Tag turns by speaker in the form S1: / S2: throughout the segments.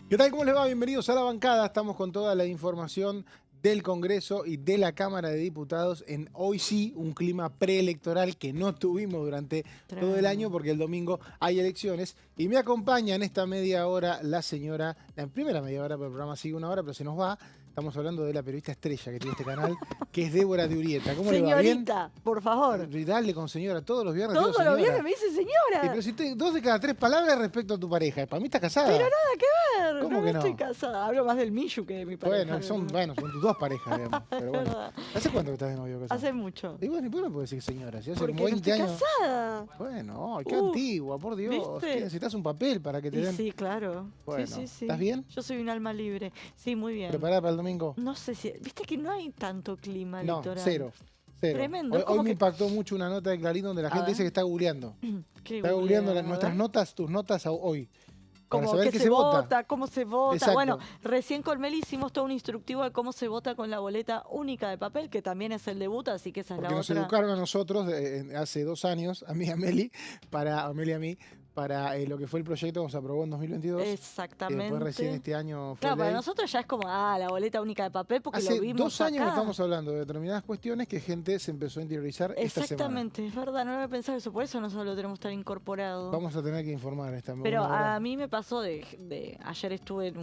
S1: ¿Qué tal? ¿Cómo les va? Bienvenidos a La Bancada. Estamos con toda la información del Congreso y de la Cámara de Diputados en hoy sí un clima preelectoral que no tuvimos durante todo el año
S2: Tremendo.
S1: porque el domingo hay elecciones. Y me acompaña en esta media hora la señora, la primera media hora, porque el programa sigue una hora, pero se nos va. Estamos hablando de la periodista estrella que tiene este canal, que es Débora de Urieta. ¿Cómo le va? ¿Bien?
S2: Señorita, por favor.
S1: Y dale con señora, todos los viernes digo
S2: Todos los
S1: señora.
S2: viernes me dice
S1: Y
S2: señora.
S1: pero si te, dos de cada tres palabras respecto a tu pareja. Para mí estás casada.
S2: Pero nada que ver.
S1: ¿Cómo
S2: No
S1: que no?
S2: estoy casada. Hablo más del Miyu que de mi pareja.
S1: Bueno, son tus dos parejas, digamos. Pero bueno.
S2: Verdad.
S1: ¿Hace cuánto que estás de novio casado?
S2: Hace mucho.
S1: Y bueno, ¿y por qué no puedes decir señora? Si hace
S2: Porque
S1: como
S2: no
S1: 20
S2: estoy
S1: años.
S2: casada.
S1: Bueno, qué
S2: Uf,
S1: antigua, por Dios.
S2: ¿viste?
S1: ¿Qué, necesitas un papel para que te
S2: Y
S1: den?
S2: sí, claro.
S1: Bueno,
S2: Sí, sí, sí.
S1: ¿estás bien?
S2: Yo soy un alma libre. Sí, muy bien.
S1: ¿Preparada para el domingo?
S2: No sé si... Viste que no hay tanto clima
S1: No,
S2: electoral.
S1: cero. Cero.
S2: Tremendo,
S1: Hoy,
S2: es como
S1: hoy me
S2: que-
S1: impactó mucho una nota de Clarín donde la
S2: A
S1: gente
S2: ver.
S1: dice que está googleando.
S2: Qué
S1: Está googleando
S2: googleada, a
S1: nuestras
S2: ver.
S1: notas, tus notas hoy. Para
S2: Como
S1: saber
S2: qué
S1: qué
S2: se vota, cómo se vota.
S1: Exacto.
S2: Bueno, recién con Meli hicimos todo un instructivo de cómo se vota con la boleta única de papel, que también es el debut, así que esa es
S1: Porque
S2: la
S1: nos
S2: otra.
S1: educaron a nosotros hace 2 años, a mí y a Meli, a Meli y a mí, para lo que fue el proyecto que se aprobó en 2022. Y
S2: Exactamente.
S1: después recién este año fue
S2: Claro, para
S1: ley.
S2: nosotros ya es como, la boleta única de papel, porque
S1: Hace
S2: lo vimos
S1: 2 años que
S2: acá.
S1: estamos hablando de determinadas cuestiones que gente se empezó a interiorizar esta semana.
S2: Exactamente, es verdad, no lo había pensado eso, por eso nosotros lo tenemos tan incorporado.
S1: Vamos a tener que informar esta
S2: Pero
S1: una hora.
S2: a mí me pasó ayer estuve en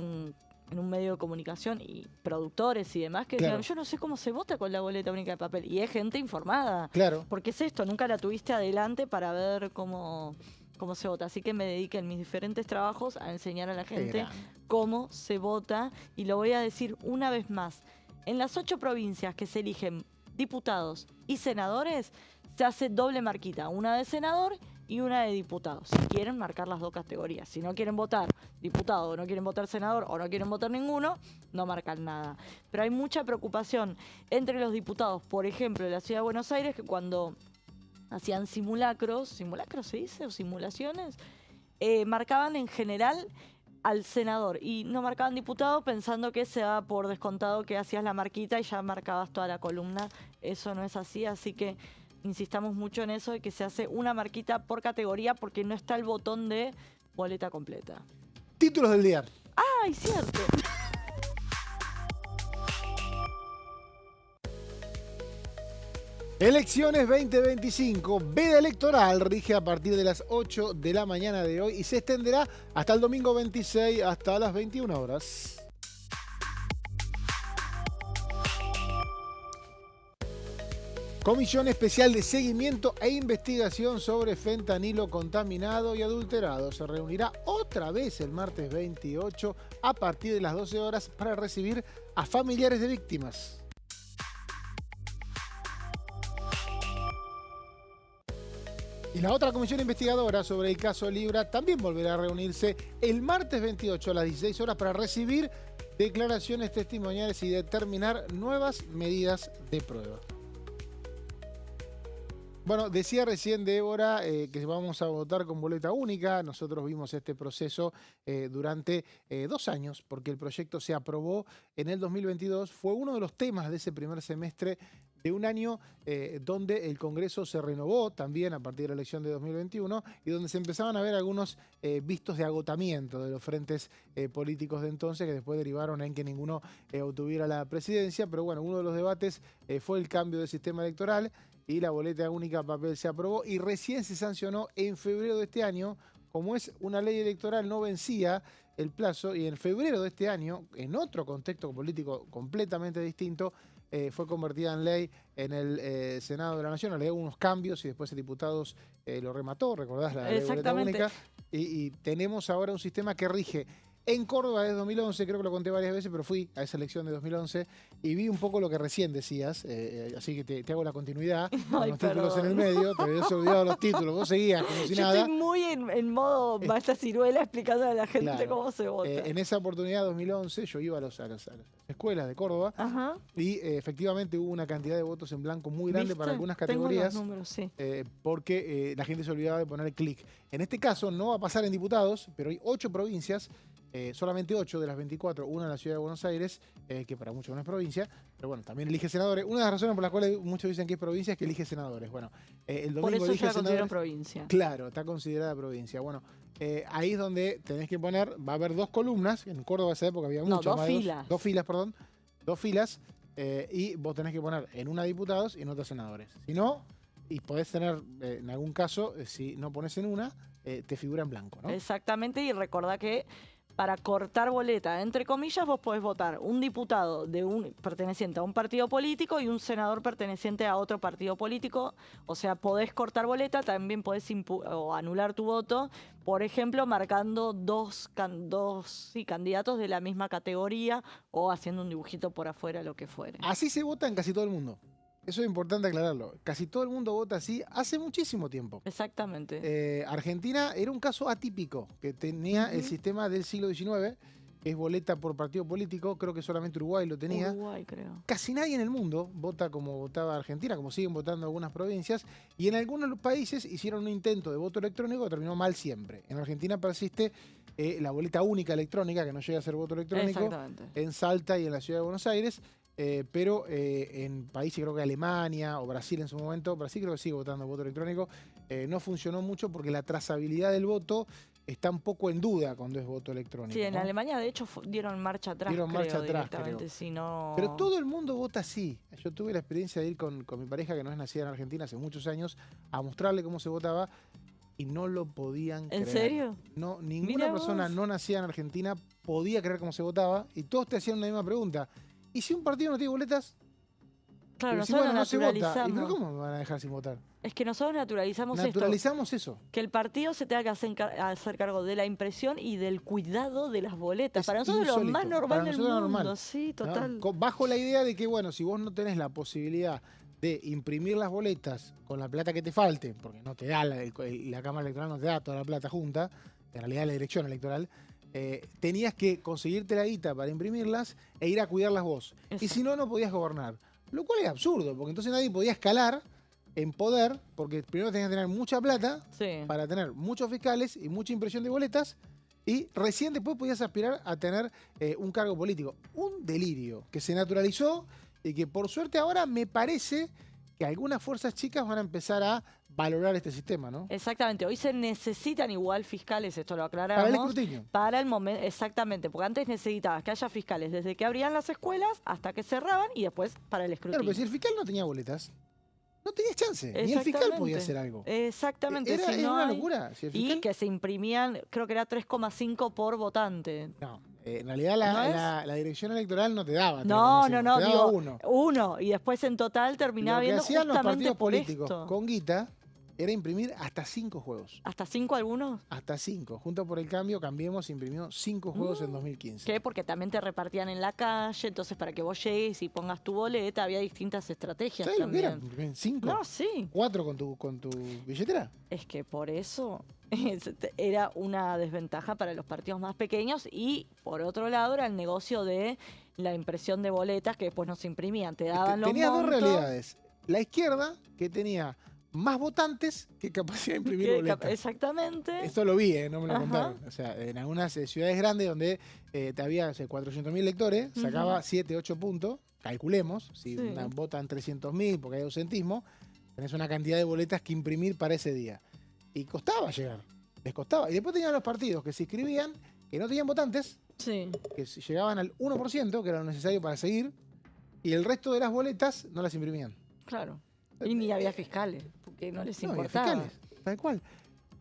S2: un medio de comunicación y productores y demás que
S1: Claro.
S2: decían, yo no sé cómo se vota con la boleta única de papel. Y es gente informada.
S1: Claro.
S2: Porque es esto, nunca la tuviste adelante para ver cómo se vota. Así que me dediqué en mis diferentes trabajos a enseñar a la
S1: Qué
S2: gente
S1: grande.
S2: cómo se vota. Y lo voy a decir una vez más. En las 8 provincias que se eligen diputados y senadores, se hace doble marquita. Una de senador y una de diputados. Si quieren marcar las dos categorías. Si no quieren votar diputado, o no quieren votar senador, o no quieren votar ninguno, no marcan nada. Pero hay mucha preocupación entre los diputados, por ejemplo, de la Ciudad de Buenos Aires, que cuando hacían simulacros se dice, o simulaciones, marcaban en general al senador y no marcaban diputado pensando que se daba por descontado que hacías la marquita y ya marcabas toda la columna. Eso no es así, así que insistamos mucho en eso de que se hace una marquita por categoría porque no está el botón de boleta completa.
S1: Títulos del día.
S2: ¡Ay, cierto!
S1: Elecciones 2025. Veda electoral rige a partir de las 8 de la mañana de hoy y se extenderá hasta el domingo 26 hasta las 21 horas. Comisión Especial de Seguimiento e Investigación sobre fentanilo contaminado y adulterado. Se reunirá otra vez el martes 28 a partir de las 12 horas para recibir a familiares de víctimas. Y la otra comisión investigadora sobre el caso Libra también volverá a reunirse el martes 28 a las 16 horas para recibir declaraciones testimoniales y determinar nuevas medidas de prueba. Bueno, decía recién Débora que vamos a votar con boleta única. Nosotros vimos este proceso durante 2 años, porque el proyecto se aprobó en el 2022. Fue uno de los temas de ese primer semestre de un año donde el Congreso se renovó también a partir de la elección de 2021 y donde se empezaban a ver algunos vistos de agotamiento de los frentes políticos de entonces, que después derivaron en que ninguno obtuviera la presidencia. Pero bueno, uno de los debates fue el cambio del sistema electoral y la boleta única a papel se aprobó y recién se sancionó en febrero de este año. Como es una ley electoral, no vencía el plazo y en febrero de este año, en otro contexto político completamente distinto, fue convertida en ley en el Senado de la Nación. Le dio unos cambios y después el diputados lo remató, recordás la ley de boleta
S2: Exactamente.
S1: única. Y tenemos ahora un sistema que rige en Córdoba desde 2011, creo que lo conté varias veces, pero fui a esa elección de 2011 y vi un poco lo que recién decías, así que te hago la continuidad, con
S2: Ay,
S1: los títulos en
S2: perdón.
S1: el medio, te habías olvidado los títulos, vos seguías como si
S2: Yo
S1: nada.
S2: estoy muy en modo maestra ciruela explicando a la gente
S1: Claro.
S2: cómo se vota.
S1: En esa oportunidad, 2011, yo iba a las escuelas de Córdoba
S2: Ajá.
S1: y efectivamente hubo una cantidad de votos en blanco muy grande
S2: ¿Viste?
S1: para algunas
S2: Tengo
S1: categorías.
S2: los números, sí.
S1: Porque la gente se olvidaba de poner clic. En este caso no va a pasar en diputados, pero hay 8 provincias, solamente 8 de las 24, una en la ciudad de Buenos Aires, que para muchos no es provincia, pero bueno, también elige senadores. Una de las razones por las cuales muchos dicen que es provincia es que elige senadores. Bueno, el
S2: Por
S1: domingo
S2: eso
S1: elige
S2: yo la considero
S1: senadores.
S2: provincia.
S1: Claro, está considerada provincia. Bueno, ahí es donde tenés que poner, va a haber 2 columnas, en Córdoba esa época había
S2: No,
S1: muchas
S2: 2
S1: más
S2: filas.
S1: 2 filas, perdón, 2 filas, y vos tenés que poner en una diputados y en otra senadores. Si no, y podés tener, en algún caso, si no pones en una, te figura en blanco, ¿no?
S2: Exactamente, y recordá que para cortar boleta, entre comillas, vos podés votar un diputado perteneciente a un partido político y un senador perteneciente a otro partido político. O sea, podés cortar boleta, también podés o anular tu voto, por ejemplo, marcando dos candidatos de la misma categoría o haciendo un dibujito por afuera, lo que fuere.
S1: Así se vota en casi todo el mundo. Eso es importante aclararlo. Casi todo el mundo vota así hace muchísimo tiempo.
S2: Exactamente.
S1: Argentina era un caso atípico, que tenía el
S2: Ujú.
S1: sistema del siglo XIX, que es boleta por partido político, creo que solamente Uruguay lo tenía.
S2: Uruguay, creo.
S1: Casi nadie en el mundo vota como votaba Argentina, como siguen votando algunas provincias, y en algunos países hicieron un intento de voto electrónico que terminó mal siempre. En Argentina persiste la boleta única electrónica, que no llega a ser voto electrónico,
S2: Exactamente.
S1: en Salta y en la ciudad de Buenos Aires. Pero en países, creo que Alemania o Brasil en su momento, Brasil creo que sigue votando voto electrónico, no funcionó mucho porque la trazabilidad del voto está un poco en duda cuando es voto electrónico.
S2: Sí, en
S1: ¿no?
S2: Alemania de hecho dieron marcha atrás,
S1: Dieron marcha atrás,
S2: directamente,
S1: creo.
S2: si no...
S1: Pero todo el mundo vota así. Yo tuve la experiencia de ir con mi pareja, que no es nacida en Argentina, hace muchos años, a mostrarle cómo se votaba y no lo podían creer.
S2: ¿En serio?
S1: No, ninguna
S2: Mirá
S1: persona
S2: vos.
S1: no nacida en Argentina podía creer cómo se votaba y todos te hacían una misma pregunta. ¿Y si un partido no tiene boletas?
S2: Claro,
S1: Pero si,
S2: nosotros
S1: bueno, no se vota. ¿Y
S2: naturalizamos.
S1: pero cómo me van a dejar sin votar?
S2: Es que nosotros naturalizamos
S1: Naturalizamos
S2: esto.
S1: eso.
S2: Que el partido se tenga que hacer cargo de la impresión y del cuidado de las boletas.
S1: Es
S2: Para nosotros es lo más
S1: insólito.
S2: normal
S1: Para
S2: del
S1: nosotros es
S2: mundo.
S1: normal,
S2: Sí,
S1: ¿no?
S2: total.
S1: Bajo la idea de que, bueno, si vos no tenés la posibilidad de imprimir las boletas con la plata que te falte, porque no te da, la Cámara Electoral no te da toda la plata junta, en realidad la dirección electoral, tenías que conseguirte la guita para imprimirlas e ir a cuidarlas vos. Y
S2: Exacto.
S1: si no, no podías gobernar. Lo cual es absurdo, porque entonces nadie podía escalar en poder, porque primero tenías que tener mucha plata
S2: Sí.
S1: para tener muchos fiscales y mucha impresión de boletas, y recién después podías aspirar a tener un cargo político. Un delirio que se naturalizó y que por suerte ahora me parece que algunas fuerzas chicas van a empezar a valorar este sistema, ¿no?
S2: Exactamente. Hoy se necesitan igual fiscales, esto lo
S1: Para el
S2: aclaramos.
S1: escrutinio.
S2: Para el momento, exactamente, porque antes necesitabas que haya fiscales desde que abrían las escuelas hasta que cerraban y después para el
S1: Claro,
S2: escrutinio.
S1: pero si el fiscal no tenía boletas, no tenías chance. Ni el fiscal podía hacer algo.
S2: Exactamente.
S1: Era
S2: si no
S1: una
S2: hay-
S1: locura. Si el
S2: Y
S1: fiscal...
S2: que se imprimían, creo que era 3,5 por votante.
S1: No, en realidad
S2: ¿No es?
S1: la dirección electoral no te daba.
S2: No,
S1: 3,5,
S2: no,
S1: te daba
S2: digo,
S1: uno.
S2: uno. Y después en total terminaba
S1: Lo que
S2: viendo
S1: hacían los
S2: justamente
S1: partidos
S2: por
S1: políticos
S2: esto.
S1: con guita era imprimir hasta 5 juegos.
S2: ¿Hasta 5 algunos?
S1: Hasta 5. Junto por el Cambio, Cambiemos, imprimió 5 juegos en 2015.
S2: ¿Qué? Porque también te repartían en la calle, entonces para que vos llegues y pongas tu boleta, había distintas estrategias
S1: ¿Sabes lo que era?
S2: también.
S1: Imprimir 5.
S2: No, sí.
S1: 4 con tu billetera.
S2: Es que por eso era una desventaja para los partidos más pequeños y por otro lado era el negocio de la impresión de boletas que después no se imprimían, te daban los
S1: Tenía dos
S2: montos.
S1: realidades. La izquierda, que tenía más votantes que capacidad de imprimir boletas.
S2: Exactamente.
S1: Esto lo vi, no me lo
S2: Ajá.
S1: contaron. O sea, en algunas ciudades grandes donde te había 400.000 lectores, sacaba 7, 8 puntos, calculemos, si
S2: Sí.
S1: votan 300.000 porque hay ausentismo, tenés una cantidad de boletas que imprimir para ese día. Y costaba llegar, les costaba. Y después tenían los partidos que se inscribían, que no tenían votantes,
S2: Sí.
S1: que llegaban al 1%, que era lo necesario para seguir, y el resto de las boletas no las imprimían.
S2: Claro. Y ni había fiscales, porque no les
S1: No, había
S2: importaba.
S1: fiscales, tal cual.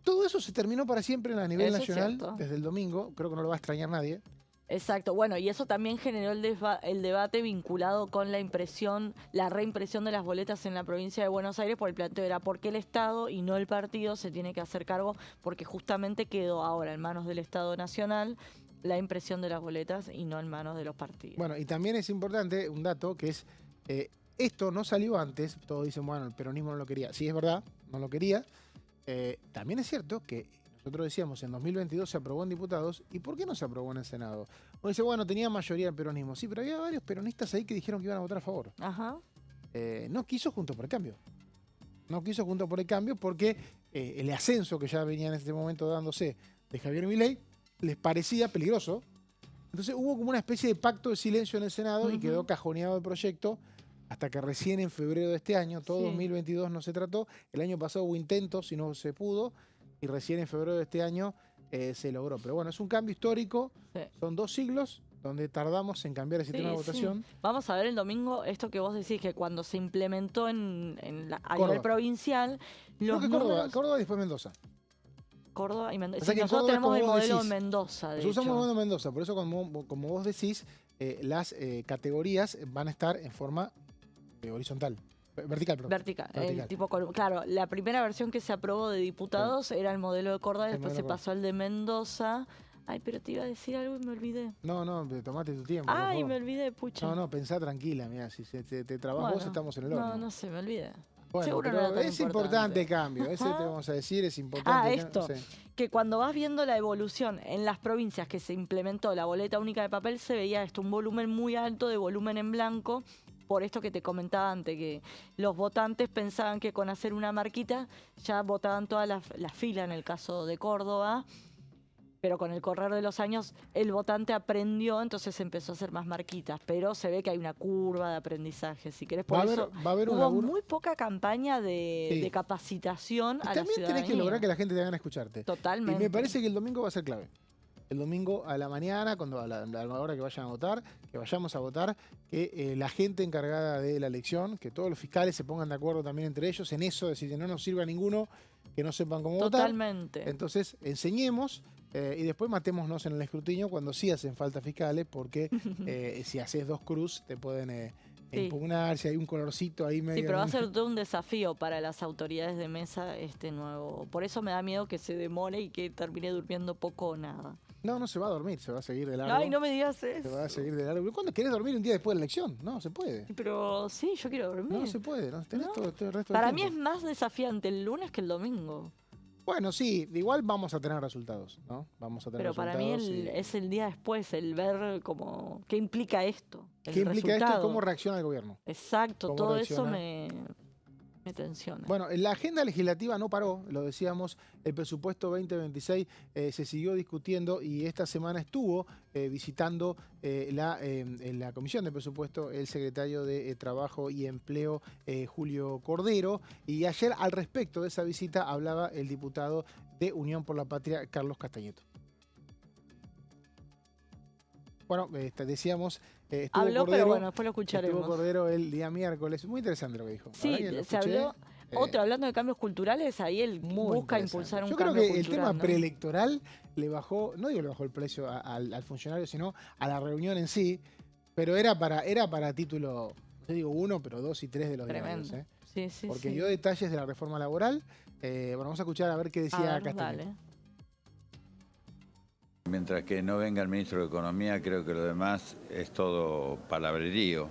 S1: Todo eso se terminó para siempre a nivel
S2: Eso es
S1: nacional,
S2: cierto.
S1: desde el domingo, creo que no lo va a extrañar nadie.
S2: Exacto, bueno, y eso también generó el debate vinculado con la impresión, la reimpresión de las boletas en la provincia de Buenos Aires, por el planteo era por qué el Estado y no el partido se tiene que hacer cargo, porque justamente quedó ahora en manos del Estado Nacional la impresión de las boletas y no en manos de los partidos.
S1: Bueno, y también es importante un dato que es, esto no salió antes, todos dicen, bueno, el peronismo no lo quería. Sí, es verdad, no lo quería. También es cierto que nosotros decíamos, en 2022 se aprobó en diputados, ¿y por qué no se aprobó en el Senado? Uno dice, bueno, tenía mayoría el peronismo. Sí, pero había varios peronistas ahí que dijeron que iban a votar a favor.
S2: Ajá.
S1: No quiso Juntos por el Cambio. No quiso Juntos por el Cambio porque el ascenso que ya venía en este momento dándose de Javier Milei les parecía peligroso. Entonces hubo como una especie de pacto de silencio en el Senado y quedó cajoneado el proyecto hasta que recién en febrero de este año, todo
S2: Sí.
S1: 2022 no se trató. El año pasado hubo intentos y no se pudo. Y recién en febrero de este año se logró. Pero bueno, es un cambio histórico,
S2: Sí.
S1: son 2 siglos donde tardamos en cambiar el sistema de votación.
S2: Vamos a ver el domingo esto que vos decís, que cuando se implementó a nivel
S1: Córdoba.
S2: provincial,
S1: Creo
S2: los
S1: que
S2: números...
S1: Córdoba y después Mendoza.
S2: Córdoba y Mendoza.
S1: O sea
S2: Sí,
S1: que
S2: nosotros
S1: Córdoba es
S2: tenemos
S1: como
S2: el
S1: vos
S2: modelo
S1: decís.
S2: de Mendoza, de
S1: Nosotros usamos el
S2: hecho.
S1: modelo de Mendoza, por eso como vos decís, las categorías van a estar en forma horizontal. Vertical, perdón.
S2: Vertical.
S1: Vertical.
S2: Claro, la primera versión que se aprobó de diputados era el modelo de Córdoba, y
S1: El
S2: después
S1: modelo
S2: se
S1: de Córdoba.
S2: pasó al de Mendoza. Ay, pero te iba a decir algo y me olvidé.
S1: No, tomate tu tiempo. por
S2: Ay,
S1: favor.
S2: me olvidé, pucha.
S1: No, pensá tranquila, mira, si te trabas vos,
S2: Bueno,
S1: estamos en el horno.
S2: No sé, me olvidé.
S1: Bueno,
S2: Seguro
S1: pero
S2: no era tan
S1: es importante el cambio, ese te vamos a decir, es importante.
S2: Esto, que cuando vas viendo la evolución en las provincias que se implementó la boleta única de papel, se veía esto, un volumen muy alto de volumen en blanco, por esto que te comentaba antes, que los votantes pensaban que con hacer una marquita ya votaban toda la fila en el caso de Córdoba, pero con el correr de los años el votante aprendió, entonces empezó a hacer más marquitas, pero se ve que hay una curva de aprendizaje, si querés, por eso
S1: va a haber un
S2: hubo
S1: laburo.
S2: muy poca campaña de capacitación
S1: Y
S2: a la
S1: también
S2: ciudadanía.
S1: tenés que lograr que la gente te haga escucharte.
S2: Totalmente.
S1: Y me parece que el domingo va a ser clave. El domingo a la mañana, a la hora que vayan a votar, que vayamos a votar, que la gente encargada de la elección, que todos los fiscales se pongan de acuerdo también entre ellos en eso, decir que no nos sirva a ninguno que no sepan cómo votar.
S2: Totalmente.
S1: Entonces, enseñemos y después matémonos en el escrutinio cuando sí hacen falta fiscales, porque si haces 2 cruz te pueden impugnar, si hay un colorcito ahí medio...
S2: Sí, pero va a ser todo un desafío para las autoridades de mesa este nuevo. Por eso me da miedo que se demore y que termine durmiendo poco o nada.
S1: No se va a dormir, se va a seguir de largo.
S2: Ay, no me digas eso.
S1: Se va a seguir de largo. ¿Cuándo querés dormir un día después de la elección? No, se puede.
S2: Pero sí, yo quiero dormir.
S1: No se puede, no tenés todo el resto
S2: Para
S1: del
S2: mí es
S1: tiempo.
S2: más desafiante el lunes que el domingo.
S1: Bueno, sí, igual vamos a tener resultados, ¿no? Vamos a tener
S2: Pero
S1: resultados.
S2: para mí es el día después, el ver como qué implica esto.
S1: ¿Qué implica esto y cómo reacciona el gobierno?
S2: Exacto,
S1: ¿Cómo
S2: todo
S1: reacciona?
S2: eso me tensiona.
S1: Bueno, la agenda legislativa no paró, lo decíamos, el presupuesto 2026 se siguió discutiendo y esta semana estuvo visitando en la Comisión de Presupuesto el secretario de Trabajo y Empleo, Julio Cordero, y ayer al respecto de esa visita hablaba el diputado de Unión por la Patria, Carlos Castañeto. Bueno, decíamos, estuvo
S2: Habló,
S1: Cordero,
S2: pero bueno, después lo escucharemos.
S1: Estuvo Cordero el día miércoles. Muy interesante lo que dijo.
S2: Sí, se habló. Hablando de cambios culturales, ahí él busca impulsar un cambio cultural.
S1: Yo creo que el tema preelectoral le bajó, no digo le bajó el precio al funcionario, sino a la reunión en sí, pero era para título, no digo 1, pero 2 y 3 de los diarios.
S2: Sí,
S1: Porque dio detalles de la reforma laboral. Bueno, vamos a escuchar a ver qué decía Castañeto.
S3: Mientras que no venga el ministro de Economía, creo que lo demás es todo palabrerío.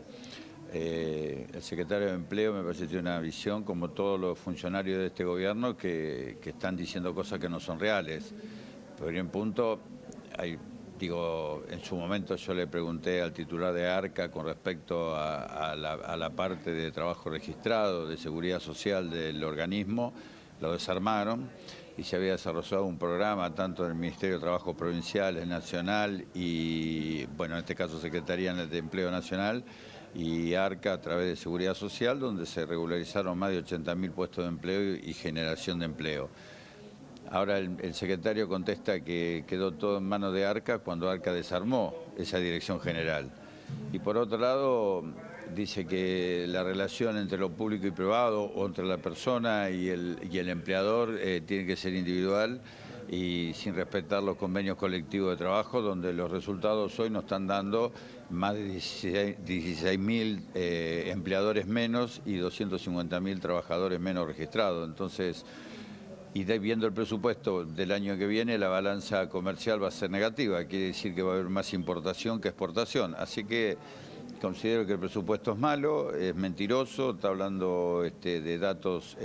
S3: El secretario de Empleo me parece que tiene una visión, como todos los funcionarios de este gobierno, que están diciendo cosas que no son reales. Por un punto, en su momento yo le pregunté al titular de ARCA con respecto a la parte de trabajo registrado, de seguridad social del organismo, lo desarmaron y se había desarrollado un programa tanto del Ministerio de Trabajo Provincial, Nacional y, bueno, en este caso Secretaría de Empleo Nacional y ARCA a través de Seguridad Social, donde se regularizaron más de 80.000 puestos de empleo y generación de empleo. Ahora el secretario contesta que quedó todo en manos de ARCA cuando ARCA desarmó esa dirección general. Y por otro lado, dice que la relación entre lo público y privado o entre la persona y el empleador tiene que ser individual y sin respetar los convenios colectivos de trabajo, donde los resultados hoy nos están dando más de 16.000 empleadores menos y 250.000 trabajadores menos registrados. Entonces, y viendo el presupuesto del año que viene, la balanza comercial va a ser negativa, quiere decir que va a haber más importación que exportación. Así que considero que el presupuesto es malo, es mentiroso, está hablando de datos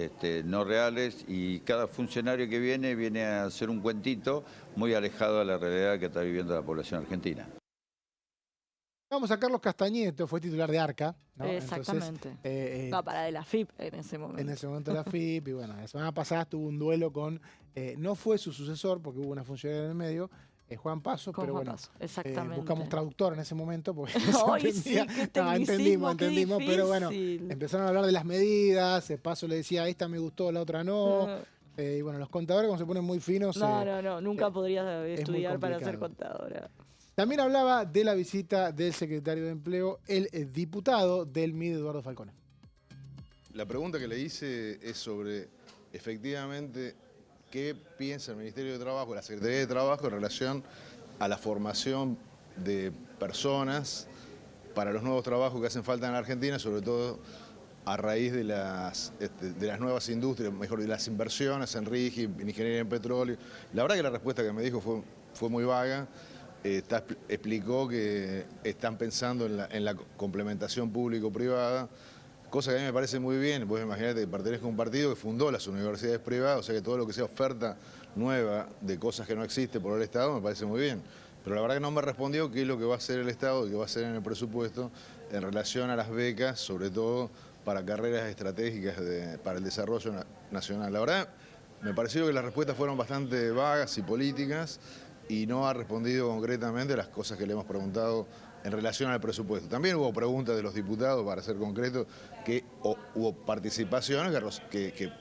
S3: no reales y cada funcionario que viene a hacer un cuentito muy alejado de la realidad que está viviendo la población argentina.
S1: Vamos a Carlos Castañeto, fue titular de ARCA, ¿no?
S2: Exactamente.
S1: Entonces,
S2: no, para de la FIP en ese momento.
S1: En ese momento la FIP, y bueno, la semana pasada tuvo un duelo con, no fue su sucesor porque hubo una funcionaria en el medio, Juan Paso, pero
S2: Juan
S1: bueno,
S2: Paso, exactamente.
S1: Buscamos traductor en ese momento porque
S2: Hoy sí,
S1: entendimos, pero bueno, empezaron a hablar de las medidas, Paso le decía, esta me gustó, la otra no. Y bueno, los contadores cuando se ponen muy finos...
S2: No, nunca podría
S1: es muy
S2: estudiar para ser
S1: complicado.
S2: contadora.
S1: También hablaba de la visita del secretario de Empleo, el diputado del MID, Eduardo Falcone.
S4: La pregunta que le hice es sobre, efectivamente, qué piensa el Ministerio de Trabajo, la Secretaría de Trabajo en relación a la formación de personas para los nuevos trabajos que hacen falta en la Argentina, sobre todo a raíz de las nuevas industrias, mejor de las inversiones en RIGI, en ingeniería en petróleo. La verdad que la respuesta que me dijo fue muy vaga. Explicó que están pensando en la complementación público-privada, cosa que a mí me parece muy bien. Vos imaginate que pertenezco a un partido que fundó las universidades privadas, o sea que todo lo que sea oferta nueva de cosas que no existen por el Estado me parece muy bien. Pero la verdad que no me respondió qué es lo que va a hacer el Estado y qué va a hacer en el presupuesto en relación a las becas, sobre todo para carreras estratégicas para el desarrollo nacional. La verdad, me pareció que las respuestas fueron bastante vagas y políticas y no ha respondido concretamente a las cosas que le hemos preguntado en relación al presupuesto. También hubo preguntas de los diputados, para ser concreto, que hubo participaciones que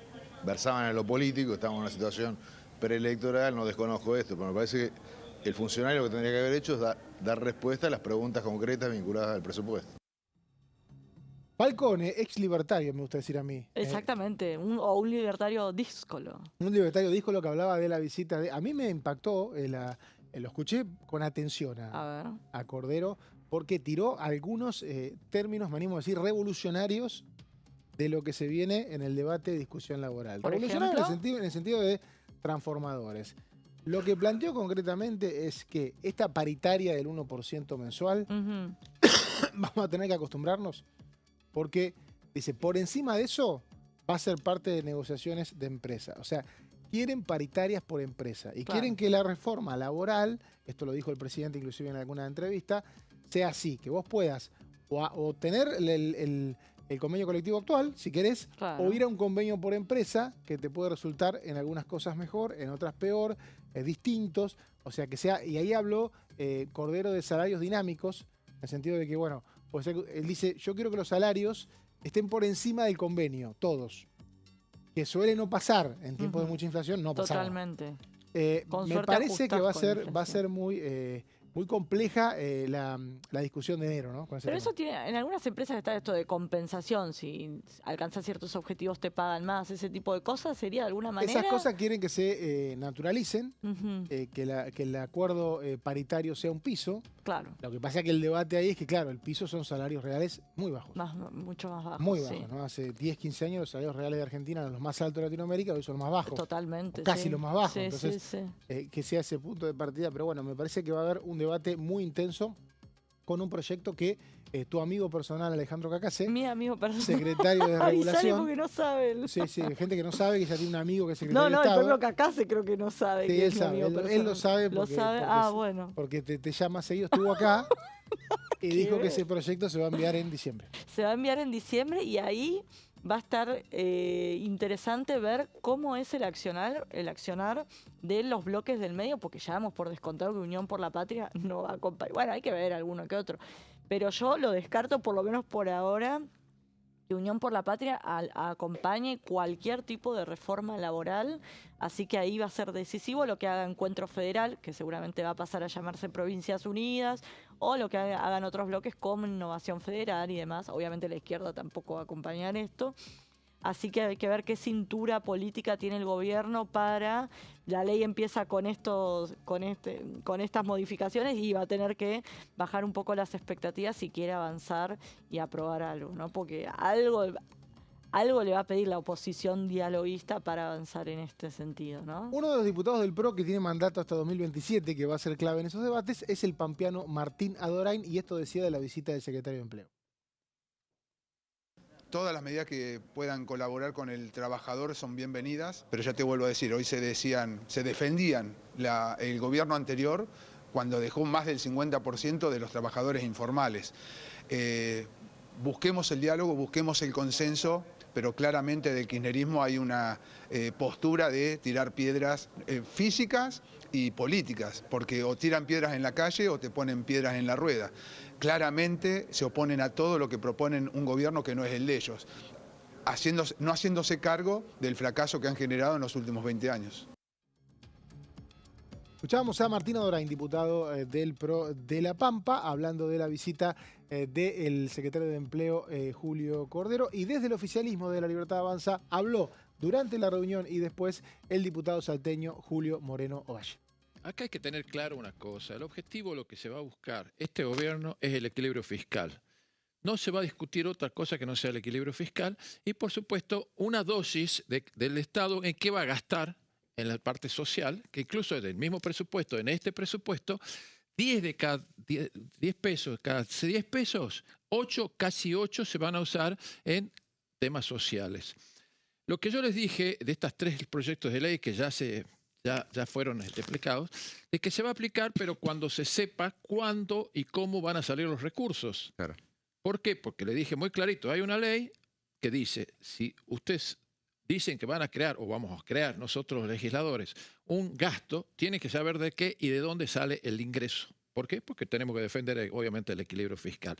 S4: versaban en lo político, estamos en una situación preelectoral, no desconozco esto, pero me parece que el funcionario lo que tendría que haber hecho es dar respuesta a las preguntas concretas vinculadas al presupuesto.
S1: Falcone, ex libertario, me gusta decir a mí.
S2: Exactamente, o un libertario díscolo.
S1: Un libertario dijo lo que hablaba de la visita de... A mí me impactó, lo escuché con atención a Cordero, porque tiró algunos términos, me animo a decir, revolucionarios de lo que se viene en el debate de discusión laboral. Revolucionario en el sentido de transformadores. Lo que planteó concretamente es que esta paritaria del 1% mensual, vamos a tener que acostumbrarnos, porque, dice, por encima de eso va a ser parte de negociaciones de empresa. O sea, quieren paritarias por empresa y quieren que la reforma laboral, esto lo dijo el presidente inclusive en alguna entrevista, sea así, que vos puedas o tener el convenio colectivo actual, si querés, o ir a un convenio por empresa que te puede resultar en algunas cosas mejor, en otras peor, distintos. O sea, que sea, y ahí habló Cordero de salarios dinámicos, en el sentido de que, bueno, pues él dice, yo quiero que los salarios estén por encima del convenio, todos. Que suele no pasar en tiempos de mucha inflación, no pasa.
S2: Totalmente.
S1: Me parece que va a ser muy compleja la discusión de enero, ¿no?
S2: Pero eso tiene, en algunas empresas está esto de compensación, si alcanzas ciertos objetivos te pagan más, ese tipo de cosas, ¿sería de alguna manera?
S1: Esas cosas quieren que se naturalizen, que el acuerdo paritario sea un piso.
S2: Claro.
S1: Lo que pasa es que el debate ahí es que, claro, el piso son salarios reales muy bajos.
S2: Mucho más bajos.
S1: Muy bajos, ¿no? Hace 10, 15 años los salarios reales de Argentina eran los más altos de Latinoamérica, hoy son los más bajos.
S2: Totalmente.
S1: Casi los más bajos.
S2: Sí,
S1: entonces, que sea ese punto de partida. Pero bueno, me parece que va a haber un debate muy intenso con un proyecto que tu amigo personal Alejandro Cacase,
S2: mi amigo personal,
S1: secretario de regulación.
S2: porque no sabe.
S1: Sí, gente que no sabe que ya tiene un amigo que es secretario de Estado.
S2: No, el propio Cacase creo que no sabe.
S1: Sí,
S2: que
S1: él sabe, él lo sabe porque,
S2: bueno.
S1: Porque te llama seguido, estuvo acá y dijo que ese proyecto se va a enviar en diciembre.
S2: Se va a enviar en diciembre y ahí va a estar interesante ver cómo es el accionar de los bloques del medio, porque ya damos por descontado que Unión por la Patria no va a acompañar. Bueno, hay que ver alguno que otro. Pero yo lo descarto, por lo menos por ahora, que Unión por la Patria acompañe cualquier tipo de reforma laboral. Así que ahí va a ser decisivo lo que haga Encuentro Federal, que seguramente va a pasar a llamarse Provincias Unidas, o lo que hagan otros bloques como Innovación Federal y demás. Obviamente la izquierda tampoco va a acompañar esto. Así que hay que ver qué cintura política tiene el gobierno para... La ley empieza con estas modificaciones y va a tener que bajar un poco las expectativas si quiere avanzar y aprobar algo, ¿no? Porque algo le va a pedir la oposición dialoguista para avanzar en este sentido, ¿no?
S1: Uno de los diputados del PRO que tiene mandato hasta 2027, que va a ser clave en esos debates, es el pampeano Martín Adorain, y esto decía de la visita del secretario de Empleo.
S5: Todas las medidas que puedan colaborar con el trabajador son bienvenidas, pero ya te vuelvo a decir, hoy se defendían el gobierno anterior cuando dejó más del 50% de los trabajadores informales. Busquemos el diálogo, busquemos el consenso, pero claramente del kirchnerismo hay una postura de tirar piedras físicas y políticas, porque o tiran piedras en la calle o te ponen piedras en la rueda. Claramente se oponen a todo lo que proponen un gobierno que no es el de ellos. no haciéndose cargo del fracaso que han generado en los últimos 20 años.
S1: Escuchábamos a Martín Odorain, diputado del PRO de La Pampa, hablando de la visita del secretario de Empleo, Julio Cordero, y desde el oficialismo de La Libertad Avanza habló durante la reunión y después el diputado salteño Julio Moreno Ovalle.
S6: Acá hay que tener claro una cosa, el objetivo, lo que se va a buscar este gobierno es el equilibrio fiscal. No se va a discutir otra cosa que no sea el equilibrio fiscal y, por supuesto, una dosis del Estado en qué va a gastar en la parte social, que incluso en el mismo presupuesto, en este presupuesto, 10 de cada 10 pesos, cada 10 pesos, 8, casi 8 se van a usar en temas sociales. Lo que yo les dije de estos 3 proyectos de ley que ya fueron explicados, es que se va a aplicar, pero cuando se sepa cuándo y cómo van a salir los recursos.
S7: Claro.
S6: ¿Por qué? Porque le dije muy clarito, hay una ley que dice, si ustedes dicen que van a crear, o vamos a crear nosotros los legisladores, un gasto, tienen que saber de qué y de dónde sale el ingreso. ¿Por qué? Porque tenemos que defender, obviamente, el equilibrio fiscal.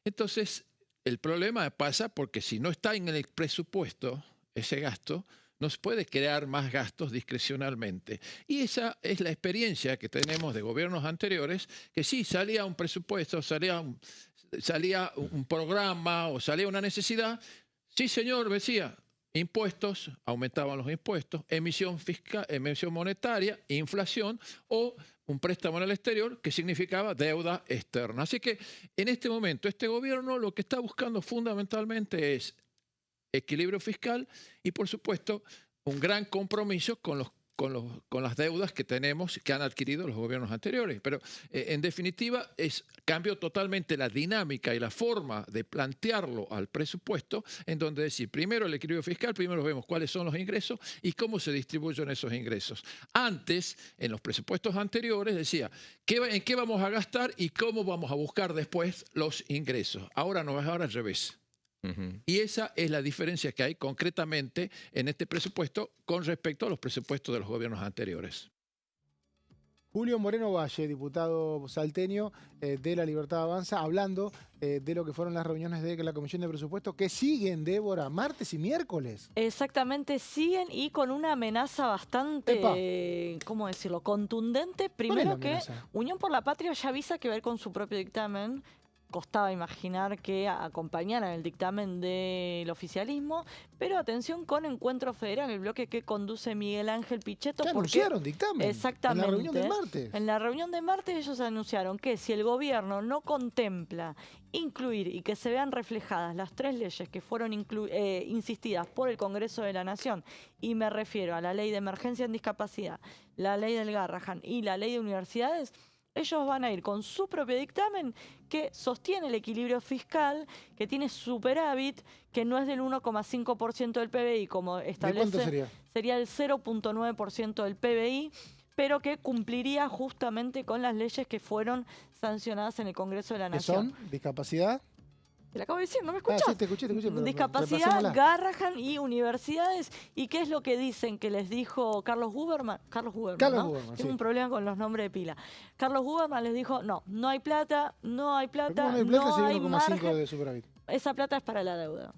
S6: Entonces, el problema pasa porque si no está en el presupuesto ese gasto, no se puede crear más gastos discrecionalmente. Y esa es la experiencia que tenemos de gobiernos anteriores, que sí, salía un presupuesto, salía un programa o salía una necesidad. Sí, señor, decía, impuestos, aumentaban los impuestos, emisión fiscal, emisión monetaria, inflación o un préstamo en el exterior que significaba deuda externa. Así que en este momento este gobierno lo que está buscando fundamentalmente es equilibrio fiscal y, por supuesto, un gran compromiso con las deudas que tenemos, que han adquirido los gobiernos anteriores. Pero, en definitiva, cambio totalmente la dinámica y la forma de plantearlo al presupuesto, en donde decir, primero el equilibrio fiscal, primero vemos cuáles son los ingresos y cómo se distribuyen esos ingresos. Antes, en los presupuestos anteriores, decía, ¿en qué vamos a gastar y cómo vamos a buscar después los ingresos? Ahora no, ahora al revés. Y esa es la diferencia que hay concretamente en este presupuesto con respecto a los presupuestos de los gobiernos anteriores.
S1: Julio Moreno Valle, diputado salteño de La Libertad Avanza, hablando de lo que fueron las reuniones de la Comisión de Presupuestos, que siguen, Débora, martes y miércoles.
S2: Exactamente, siguen y con una amenaza bastante, ¿cómo decirlo?, contundente. Primero que Unión por la Patria ya avisa que va a ir con su propio dictamen. Costaba imaginar que acompañaran el dictamen del oficialismo, pero atención con Encuentro Federal, el bloque que conduce Miguel Ángel Pichetto.
S1: Ya anunciaron dictamen.
S2: Exactamente.
S1: En la reunión de martes.
S2: En la reunión de martes ellos anunciaron que si el gobierno no contempla incluir y que se vean reflejadas las 3 leyes que fueron insistidas por el Congreso de la Nación, y me refiero a la ley de emergencia en discapacidad, la ley del Garrahan y la ley de universidades, ellos van a ir con su propio dictamen que sostiene el equilibrio fiscal, que tiene superávit, que no es del 1,5% del PBI como establece.
S1: ¿De cuánto sería? Sería
S2: el 0,9% del PBI, pero que cumpliría justamente con las leyes que fueron sancionadas en el Congreso de la Nación.
S1: ¿Qué son? ¿Discapacidad?
S2: Te lo acabo de decir, ¿no me escuchás?
S1: Sí, te escuché.
S2: Discapacidad, Garrahan y universidades. ¿Y qué es lo que dicen que les dijo Carlos Huberman? Carlos Huberman, ¿no? Tengo un problema con los nombres de pila. Carlos Huberman les dijo, no hay plata, no hay plata, no hay margen.
S1: De superávit.
S2: Esa plata es para la deuda.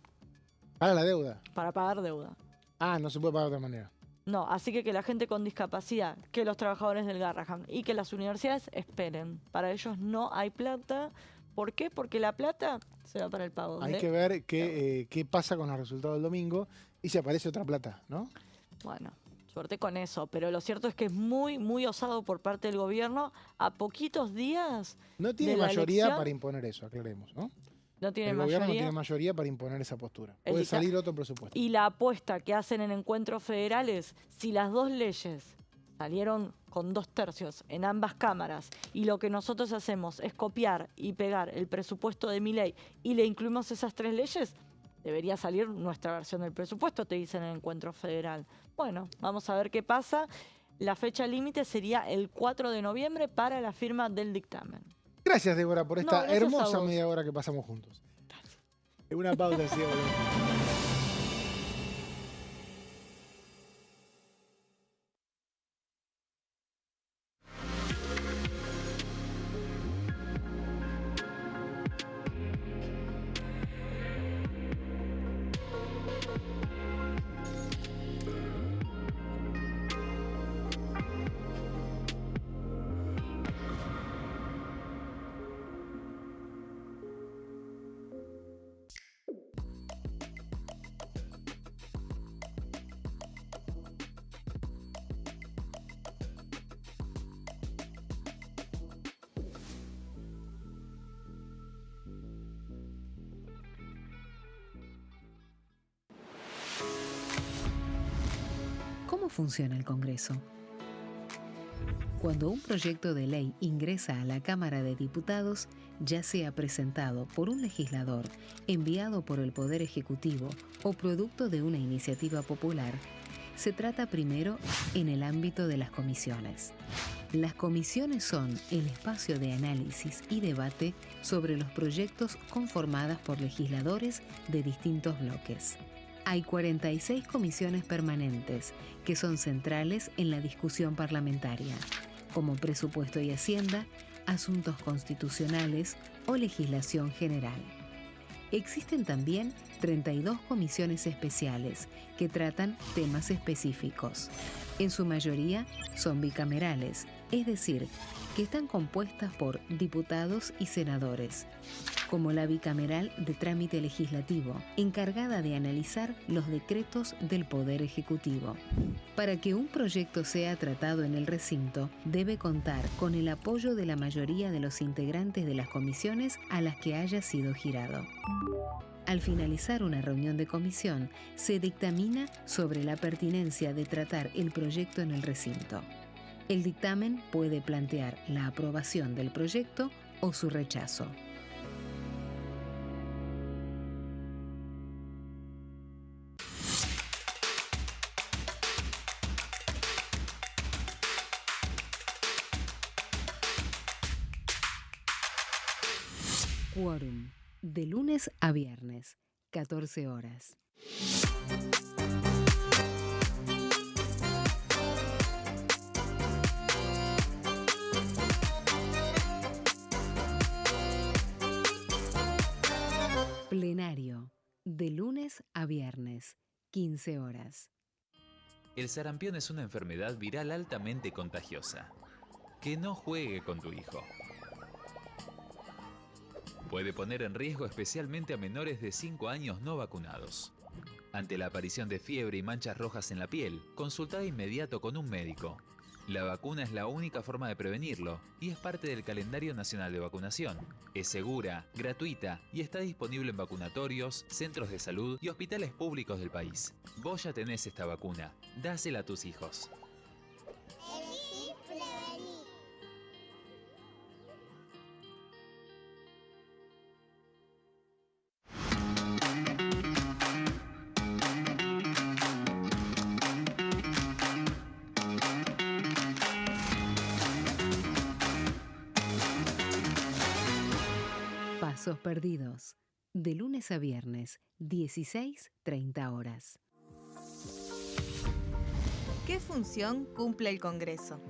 S1: ¿Para la deuda?
S2: Para pagar deuda.
S1: Ah, no se puede pagar de otra manera.
S2: No, así que la gente con discapacidad, que los trabajadores del Garrahan y que las universidades esperen. Para ellos no hay plata. ¿Por qué? Porque la plata se va para el pago.
S1: Hay que ver qué pasa con los resultados del domingo y si aparece otra plata, ¿no?
S2: Bueno, suerte con eso. Pero lo cierto es que es muy, muy osado por parte del gobierno a poquitos días.
S1: No tiene
S2: de la
S1: mayoría
S2: elección.
S1: para imponer eso, aclaremos, ¿no?
S2: No tiene
S1: el
S2: mayoría.
S1: gobierno no tiene mayoría para imponer esa postura. Puede salir otro presupuesto.
S2: Y la apuesta que hacen en encuentros federales, si las 2 leyes salieron con 2 tercios en ambas cámaras y lo que nosotros hacemos es copiar y pegar el presupuesto de Milei y le incluimos esas 3 leyes, debería salir nuestra versión del presupuesto, te dicen en el encuentro federal. Bueno, vamos a ver qué pasa. La fecha límite sería el 4 de noviembre para la firma del dictamen.
S1: Gracias, Débora, por esta hermosa
S2: vos.
S1: media hora que pasamos juntos. Una pausa, sí,
S7: funciona el Congreso. Cuando un proyecto de ley ingresa a la Cámara de Diputados, ya sea presentado por un legislador, enviado por el Poder Ejecutivo o producto de una iniciativa popular, se trata primero en el ámbito de las comisiones. Las comisiones son el espacio de análisis y debate sobre los proyectos conformadas por legisladores de distintos bloques. Hay 46 comisiones permanentes que son centrales en la discusión parlamentaria, como Presupuesto y Hacienda, Asuntos Constitucionales o Legislación General. Existen también 32 comisiones especiales que tratan temas específicos. En su mayoría son bicamerales, es decir, que están compuestas por diputados y senadores, como la bicameral de trámite legislativo, encargada de analizar los decretos del Poder Ejecutivo. Para que un proyecto sea tratado en el recinto, debe contar con el apoyo de la mayoría de los integrantes de las comisiones a las que haya sido girado. Al finalizar una reunión de comisión, se dictamina sobre la pertinencia de tratar el proyecto en el recinto. El dictamen puede plantear la aprobación del proyecto o su rechazo. Quórum. De lunes a viernes, 14 horas. Plenario. De lunes a viernes, 15 horas.
S8: El sarampión es una enfermedad viral altamente contagiosa. Que no juegue con tu hijo. Puede poner en riesgo especialmente a menores de 5 años no vacunados. Ante la aparición de fiebre y manchas rojas en la piel, consulta de inmediato con un médico. La vacuna es la única forma de prevenirlo y es parte del calendario nacional de vacunación. Es segura, gratuita y está disponible en vacunatorios, centros de salud y hospitales públicos del país. Vos ya tenés esta vacuna, dásela a tus hijos.
S7: Pasos perdidos. De lunes a viernes, 16:30 horas.
S9: ¿Qué función cumple el Congreso?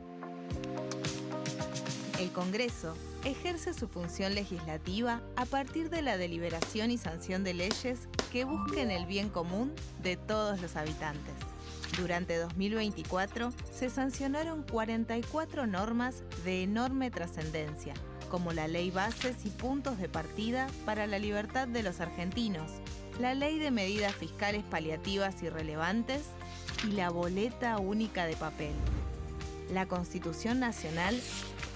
S9: El Congreso ejerce su función legislativa a partir de la deliberación y sanción de leyes que busquen el bien común de todos los habitantes. Durante 2024 se sancionaron 44 normas de enorme trascendencia, como la Ley Bases y Puntos de Partida para la Libertad de los Argentinos, la Ley de Medidas Fiscales Paliativas y Relevantes y la Boleta Única de Papel. La Constitución Nacional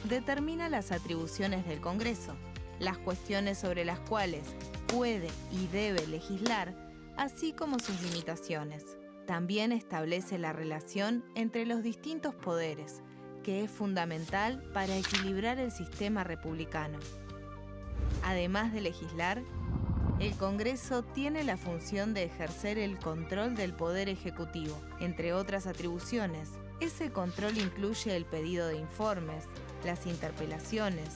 S9: determina las atribuciones del Congreso, las cuestiones sobre las cuales puede y debe legislar, así como sus limitaciones. También establece la relación entre los distintos poderes, que es fundamental para equilibrar el sistema republicano. Además de legislar, el Congreso tiene la función de ejercer el control del Poder Ejecutivo. Entre otras atribuciones, ese control incluye el pedido de informes, las interpelaciones,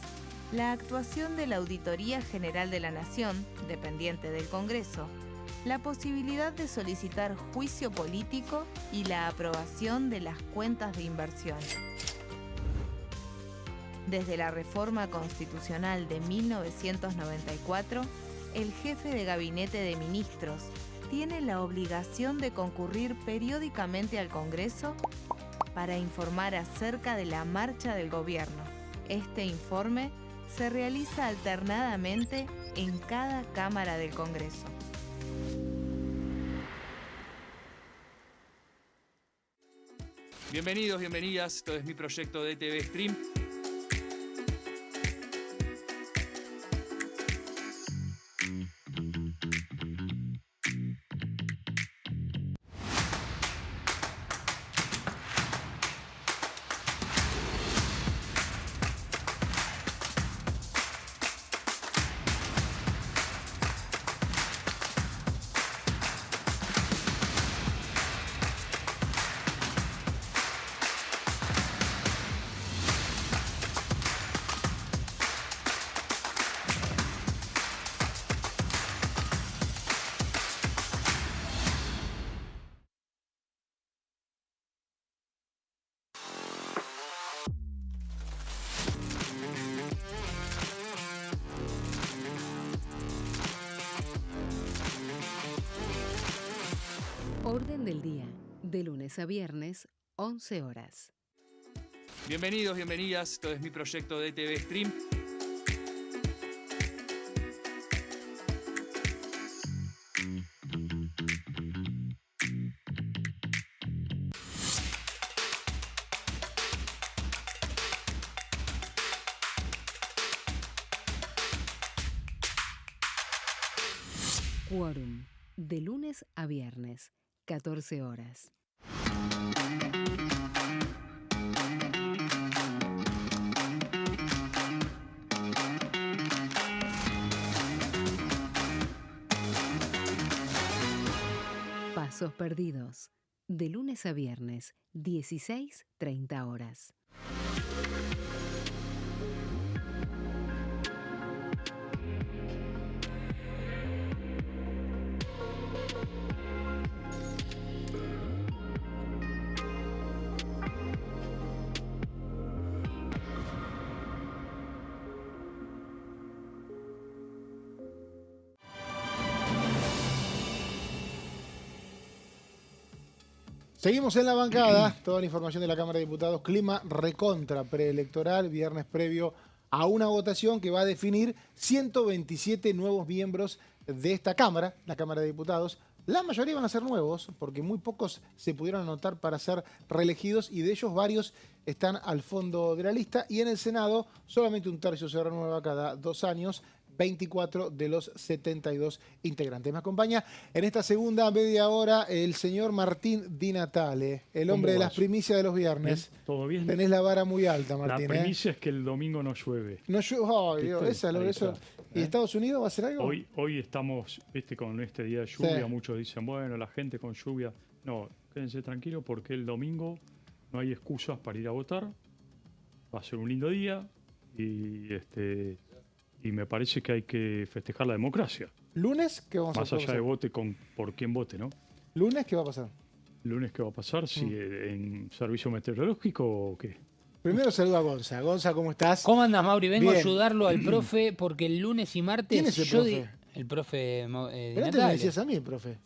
S9: la actuación de la Auditoría General de la Nación, dependiente del Congreso, la posibilidad de solicitar juicio político y la aprobación de las cuentas de inversión. Desde la reforma constitucional de 1994, el jefe de gabinete de ministros tiene la obligación de concurrir periódicamente al Congreso para informar acerca de la marcha del gobierno. Este informe se realiza alternadamente en cada Cámara del Congreso.
S10: Bienvenidos, bienvenidas. Esto es mi proyecto de TV Stream.
S7: De lunes a viernes, 11 horas.
S10: Bienvenidos, bienvenidas. Esto es mi proyecto de TV Stream.
S7: Quórum. De lunes a viernes, 14 horas. Pasos perdidos. De lunes a viernes, 16:30 horas.
S1: Seguimos en la bancada, toda la información de la Cámara de Diputados, clima recontra preelectoral, viernes previo a una votación que va a definir 127 nuevos miembros de esta Cámara, la Cámara de Diputados. La mayoría van a ser nuevos, porque muy pocos se pudieron anotar para ser reelegidos y de ellos varios están al fondo de la lista. Y en el Senado solamente un tercio se renueva cada 2 años. 24 de los 72 integrantes. Me acompaña en esta segunda media hora el señor Martín Di Natale, el hombre de las primicias de los viernes.
S11: Bien, ¿todo bien?
S1: Tenés la vara muy alta, Martín.
S11: La primicia es que el domingo no llueve.
S1: No llueve, oh, Dios,
S11: ¿Viste?
S1: esa,
S11: Ahí
S1: eso.
S11: está,
S1: ¿Y Estados Unidos va a hacer algo?
S11: Hoy estamos con este día de lluvia,
S1: Sí.
S11: muchos dicen, bueno, la gente con lluvia. No, quédense tranquilos porque el domingo no hay excusas para ir a votar. Va a ser un lindo día y me parece que hay que festejar la democracia.
S1: ¿Lunes qué vamos a
S11: Más
S1: hacer?
S11: allá de vote por quién vote, ¿no?
S1: ¿Lunes qué va a pasar?
S11: ¿Lunes qué va a pasar? ¿Si en servicio meteorológico o qué?
S1: Primero saluda a Gonza. Gonza, ¿cómo estás?
S12: ¿Cómo andas, Mauri? Vengo
S1: Bien.
S12: a ayudarlo al profe porque el lunes y martes...
S1: ¿Quién es el profe?
S12: El profe
S1: Pero
S12: Di
S1: antes me
S12: Natale.
S1: decías a mí, profe.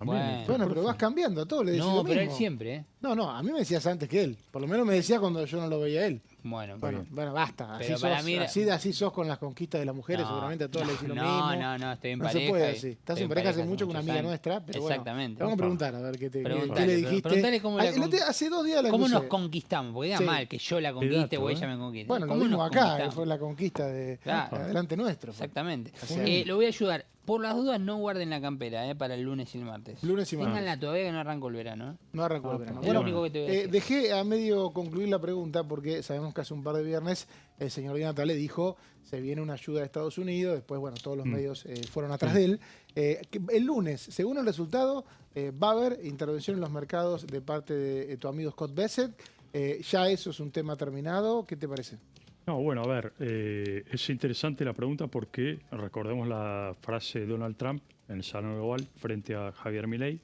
S12: Bueno,
S1: Bueno, pero vas cambiando, a todos le decís
S12: no,
S1: lo
S12: pero
S1: mismo.
S12: él siempre, ¿eh?
S1: No, a mí me decías antes que él. Por lo menos me decía cuando yo no lo veía a él.
S12: Bueno,
S1: Bueno, basta. Así
S12: Pero
S1: sos,
S12: para mí era-
S1: así sos con las conquistas de las mujeres, seguramente a todos les decís lo mismo.
S12: No, estoy en
S1: No
S12: pareja.
S1: se puede
S12: y-
S1: así. Estás
S12: estoy
S1: en pareja hace
S12: hace
S1: mucho con una
S12: muchos
S1: amiga
S12: años.
S1: nuestra, pero
S12: Exactamente.
S1: bueno. Te vamos a preguntar a ver qué
S12: Preguntale,
S1: le dijiste.
S12: preguntale cómo la
S1: Hace 2 días la
S12: ¿Cómo nos
S1: crucé.
S12: conquistamos? Porque era
S1: Sí.
S12: mal que yo la conquiste o ella me conquiste.
S1: Bueno, lo
S12: ¿Cómo
S1: mismo
S12: nos
S1: acá,
S12: conquistamos?
S1: fue la conquista de
S12: Claro.
S1: adelante nuestro.
S12: Exactamente.
S1: O sea,
S12: Lo voy a ayudar. Por las dudas, no guarden la campera para el lunes y el martes.
S1: Lunes y martes.
S12: Ténganla todavía que no arrancó el verano. ¿eh?
S1: No arrancó el verano.
S12: Es lo único que te voy a decir.
S1: Dejé a medio concluir la pregunta porque sabemos que hace un par de viernes el señor Di Natale dijo se viene una ayuda de Estados Unidos, después bueno todos los medios fueron atrás de él. El lunes, según el resultado, va a haber intervención en los mercados de parte de tu amigo Scott Bessent. Ya eso es un tema terminado. ¿Qué te parece?
S11: No, bueno, a ver, es interesante la pregunta porque recordemos la frase de Donald Trump en el Salón Global frente a Javier Milei.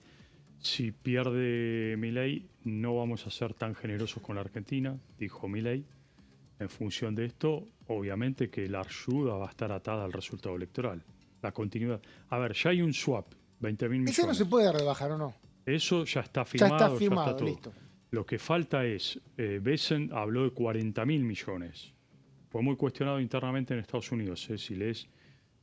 S11: Si pierde Milei, no vamos a ser tan generosos con la Argentina, dijo Milei. En función de esto, obviamente que la ayuda va a estar atada al resultado electoral. La continuidad. A ver, ya hay un swap, 20.000 millones.
S1: Ese no se puede rebajar, ¿o no?
S11: Eso ya está
S1: Ya
S11: firmado,
S1: está firmado,
S11: todo.
S1: listo.
S11: Lo que falta es, Bessent habló de 40.000 millones. Fue muy cuestionado internamente en Estados Unidos. Si lees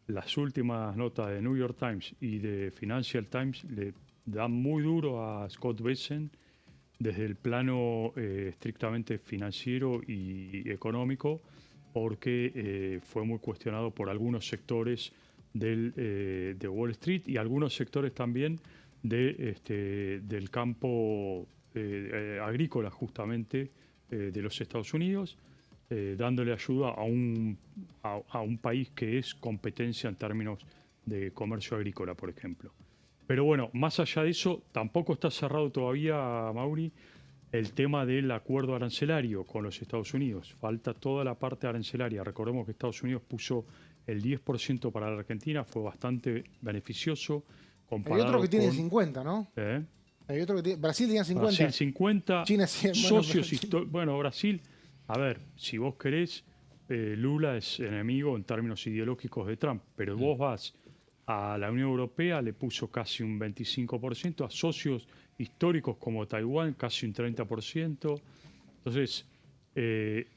S11: las últimas notas de New York Times y de Financial Times, le dan muy duro a Scott Bessent desde el plano estrictamente financiero y económico, porque fue muy cuestionado por algunos sectores de Wall Street y algunos sectores también del campo agrícola, justamente, de los Estados Unidos, dándole ayuda a un país que es competencia en términos de comercio agrícola, por ejemplo. Pero bueno, más allá de eso, tampoco está cerrado todavía, Mauri, el tema del acuerdo arancelario con los Estados Unidos. Falta toda la parte arancelaria. Recordemos que Estados Unidos puso el 10% para la Argentina, fue bastante beneficioso.
S1: Hay otro que tiene
S11: con,
S1: 50, ¿no? Hay otro que tiene, Brasil tenía 50.
S11: Brasil 50.
S1: China 100.
S11: Socios bueno, Brasil, a ver, si vos querés, Lula es enemigo en términos ideológicos de Trump, pero vos vas a la Unión Europea, le puso casi un 25%, a socios históricos como Taiwán, casi un 30%. Entonces,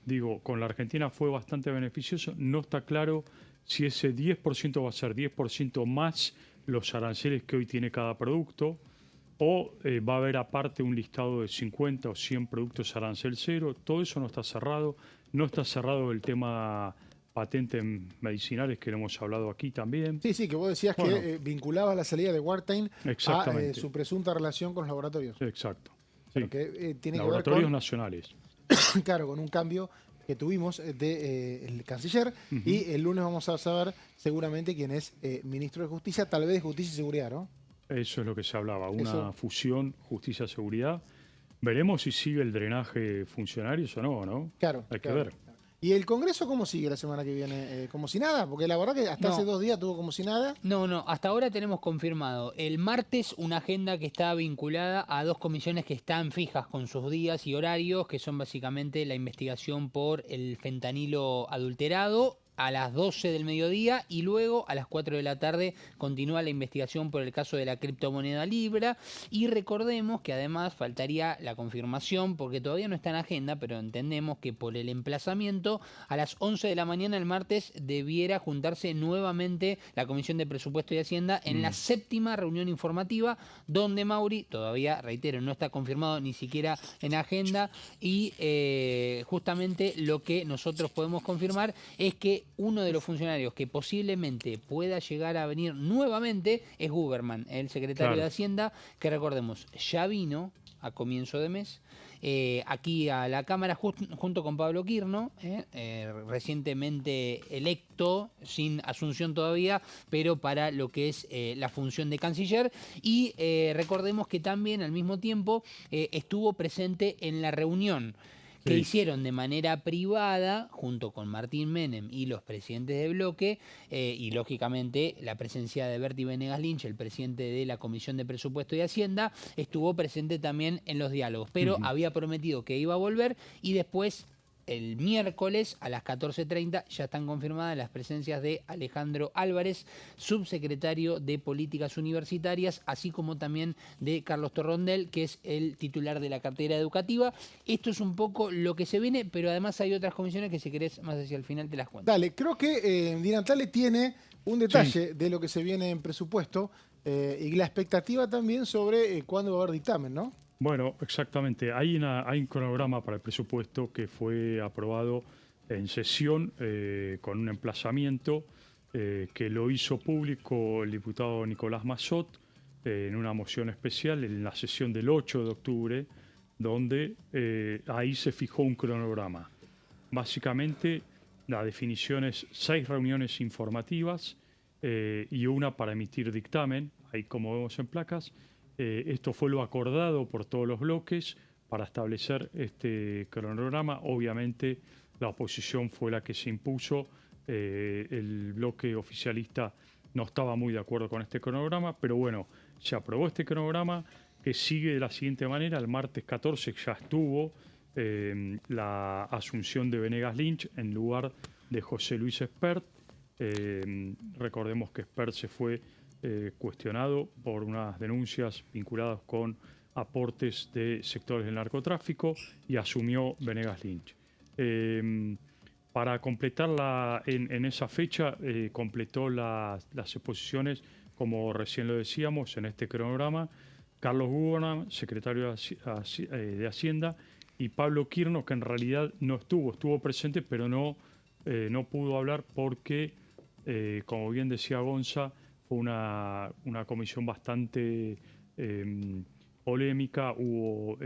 S11: digo, con la Argentina fue bastante beneficioso. No está claro si ese 10% va a ser 10% más los aranceles que hoy tiene cada producto, o va a haber aparte un listado de 50 o 100 productos arancel cero. Todo eso no está cerrado. No está cerrado el tema patentes medicinales, que lo hemos hablado aquí también.
S1: Sí, sí, que vos decías que vinculaba la salida de Wartime a su presunta relación con los laboratorios.
S11: Exacto. Sí.
S1: Tiene
S11: laboratorios
S1: que ver con,
S11: nacionales.
S1: Claro, con un cambio que tuvimos el canciller, y el lunes vamos a saber seguramente quién es ministro de Justicia, tal vez de Justicia y Seguridad, ¿no?
S11: Eso es lo que se hablaba, una fusión justicia-seguridad. Veremos si sigue el drenaje de funcionarios o no, ¿no?
S1: Claro.
S11: Hay que ver.
S1: ¿Y el Congreso cómo sigue la semana que viene? ¿Como si nada? Porque la verdad que hasta hace 2 días tuvo como si nada.
S12: No, hasta ahora tenemos confirmado el martes una agenda que está vinculada a 2 comisiones que están fijas con sus días y horarios, que son básicamente la investigación por el fentanilo adulterado a las 12 del mediodía, y luego a las 4 de la tarde continúa la investigación por el caso de la criptomoneda Libra. Y recordemos que además faltaría la confirmación, porque todavía no está en agenda, pero entendemos que por el emplazamiento a las 11 de la mañana el martes debiera juntarse nuevamente la Comisión de Presupuesto y Hacienda en la 7ª reunión informativa, donde Mauri, todavía reitero, no está confirmado ni siquiera en agenda, y justamente lo que nosotros podemos confirmar es que uno de los funcionarios que posiblemente pueda llegar a venir nuevamente es Guberman, el secretario de Hacienda, que recordemos, ya vino a comienzo de mes aquí a la Cámara junto con Pablo Quirno, recientemente electo, sin asunción todavía, pero para lo que es la función de canciller. Y recordemos que también al mismo tiempo estuvo presente en la reunión que hicieron de manera privada junto con Martín Menem y los presidentes de bloque, y lógicamente la presencia de Berti Venegas Lynch, el presidente de la Comisión de Presupuesto y Hacienda, estuvo presente también en los diálogos, pero había prometido que iba a volver, y después el miércoles a las 14:30 ya están confirmadas las presencias de Alejandro Álvarez, subsecretario de Políticas Universitarias, así como también de Carlos Torrondel, que es el titular de la cartera educativa. Esto es un poco lo que se viene, pero además hay otras comisiones que, si querés, más hacia el final te las cuento.
S1: Dale, creo que Di Natale tiene un detalle de lo que se viene en presupuesto, y la expectativa también sobre cuándo va a haber dictamen, ¿no?
S11: Bueno, exactamente. Hay un cronograma para el presupuesto que fue aprobado en sesión con un emplazamiento que lo hizo público el diputado Nicolás Massot en una moción especial en la sesión del 8 de octubre, donde ahí se fijó un cronograma. Básicamente, la definición es 6 reuniones informativas y una para emitir dictamen, ahí como vemos en placas. Esto fue lo acordado por todos los bloques para establecer este cronograma. Obviamente la oposición fue la que se impuso. El bloque oficialista no estaba muy de acuerdo con este cronograma, pero bueno, se aprobó este cronograma, que sigue de la siguiente manera. El martes 14 ya estuvo la asunción de Venegas Lynch en lugar de José Luis Espert. Recordemos que Espert se fue cuestionado por unas denuncias vinculadas con aportes de sectores del narcotráfico, y asumió Venegas Lynch. Para completarla en esa fecha, completó las exposiciones, como recién lo decíamos, en este cronograma, Carlos Guberman, secretario de Hacienda, y Pablo Quirno, que en realidad no estuvo presente, pero no pudo hablar porque, como bien decía Gonza, fue una comisión bastante polémica, hubo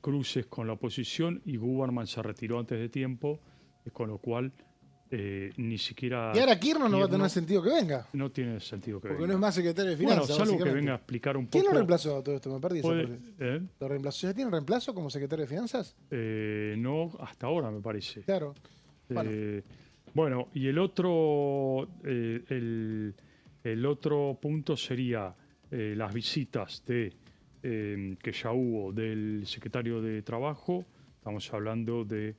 S11: cruces con la oposición y Guberman se retiró antes de tiempo, con lo cual ni siquiera...
S1: Y ahora Quirno no va a tener sentido que venga.
S11: No tiene sentido que venga.
S1: Porque no es más secretario de Finanzas.
S11: Bueno, salvo que venga a explicar un poco...
S1: ¿Quién lo reemplazó a todo esto? Me perdí esa
S11: parte.
S1: ¿Lo reemplazó? ¿Ya tiene reemplazo como secretario de Finanzas?
S11: No, hasta ahora me parece.
S1: Claro.
S11: Bueno, y el otro punto sería las visitas que ya hubo del secretario de Trabajo. Estamos hablando de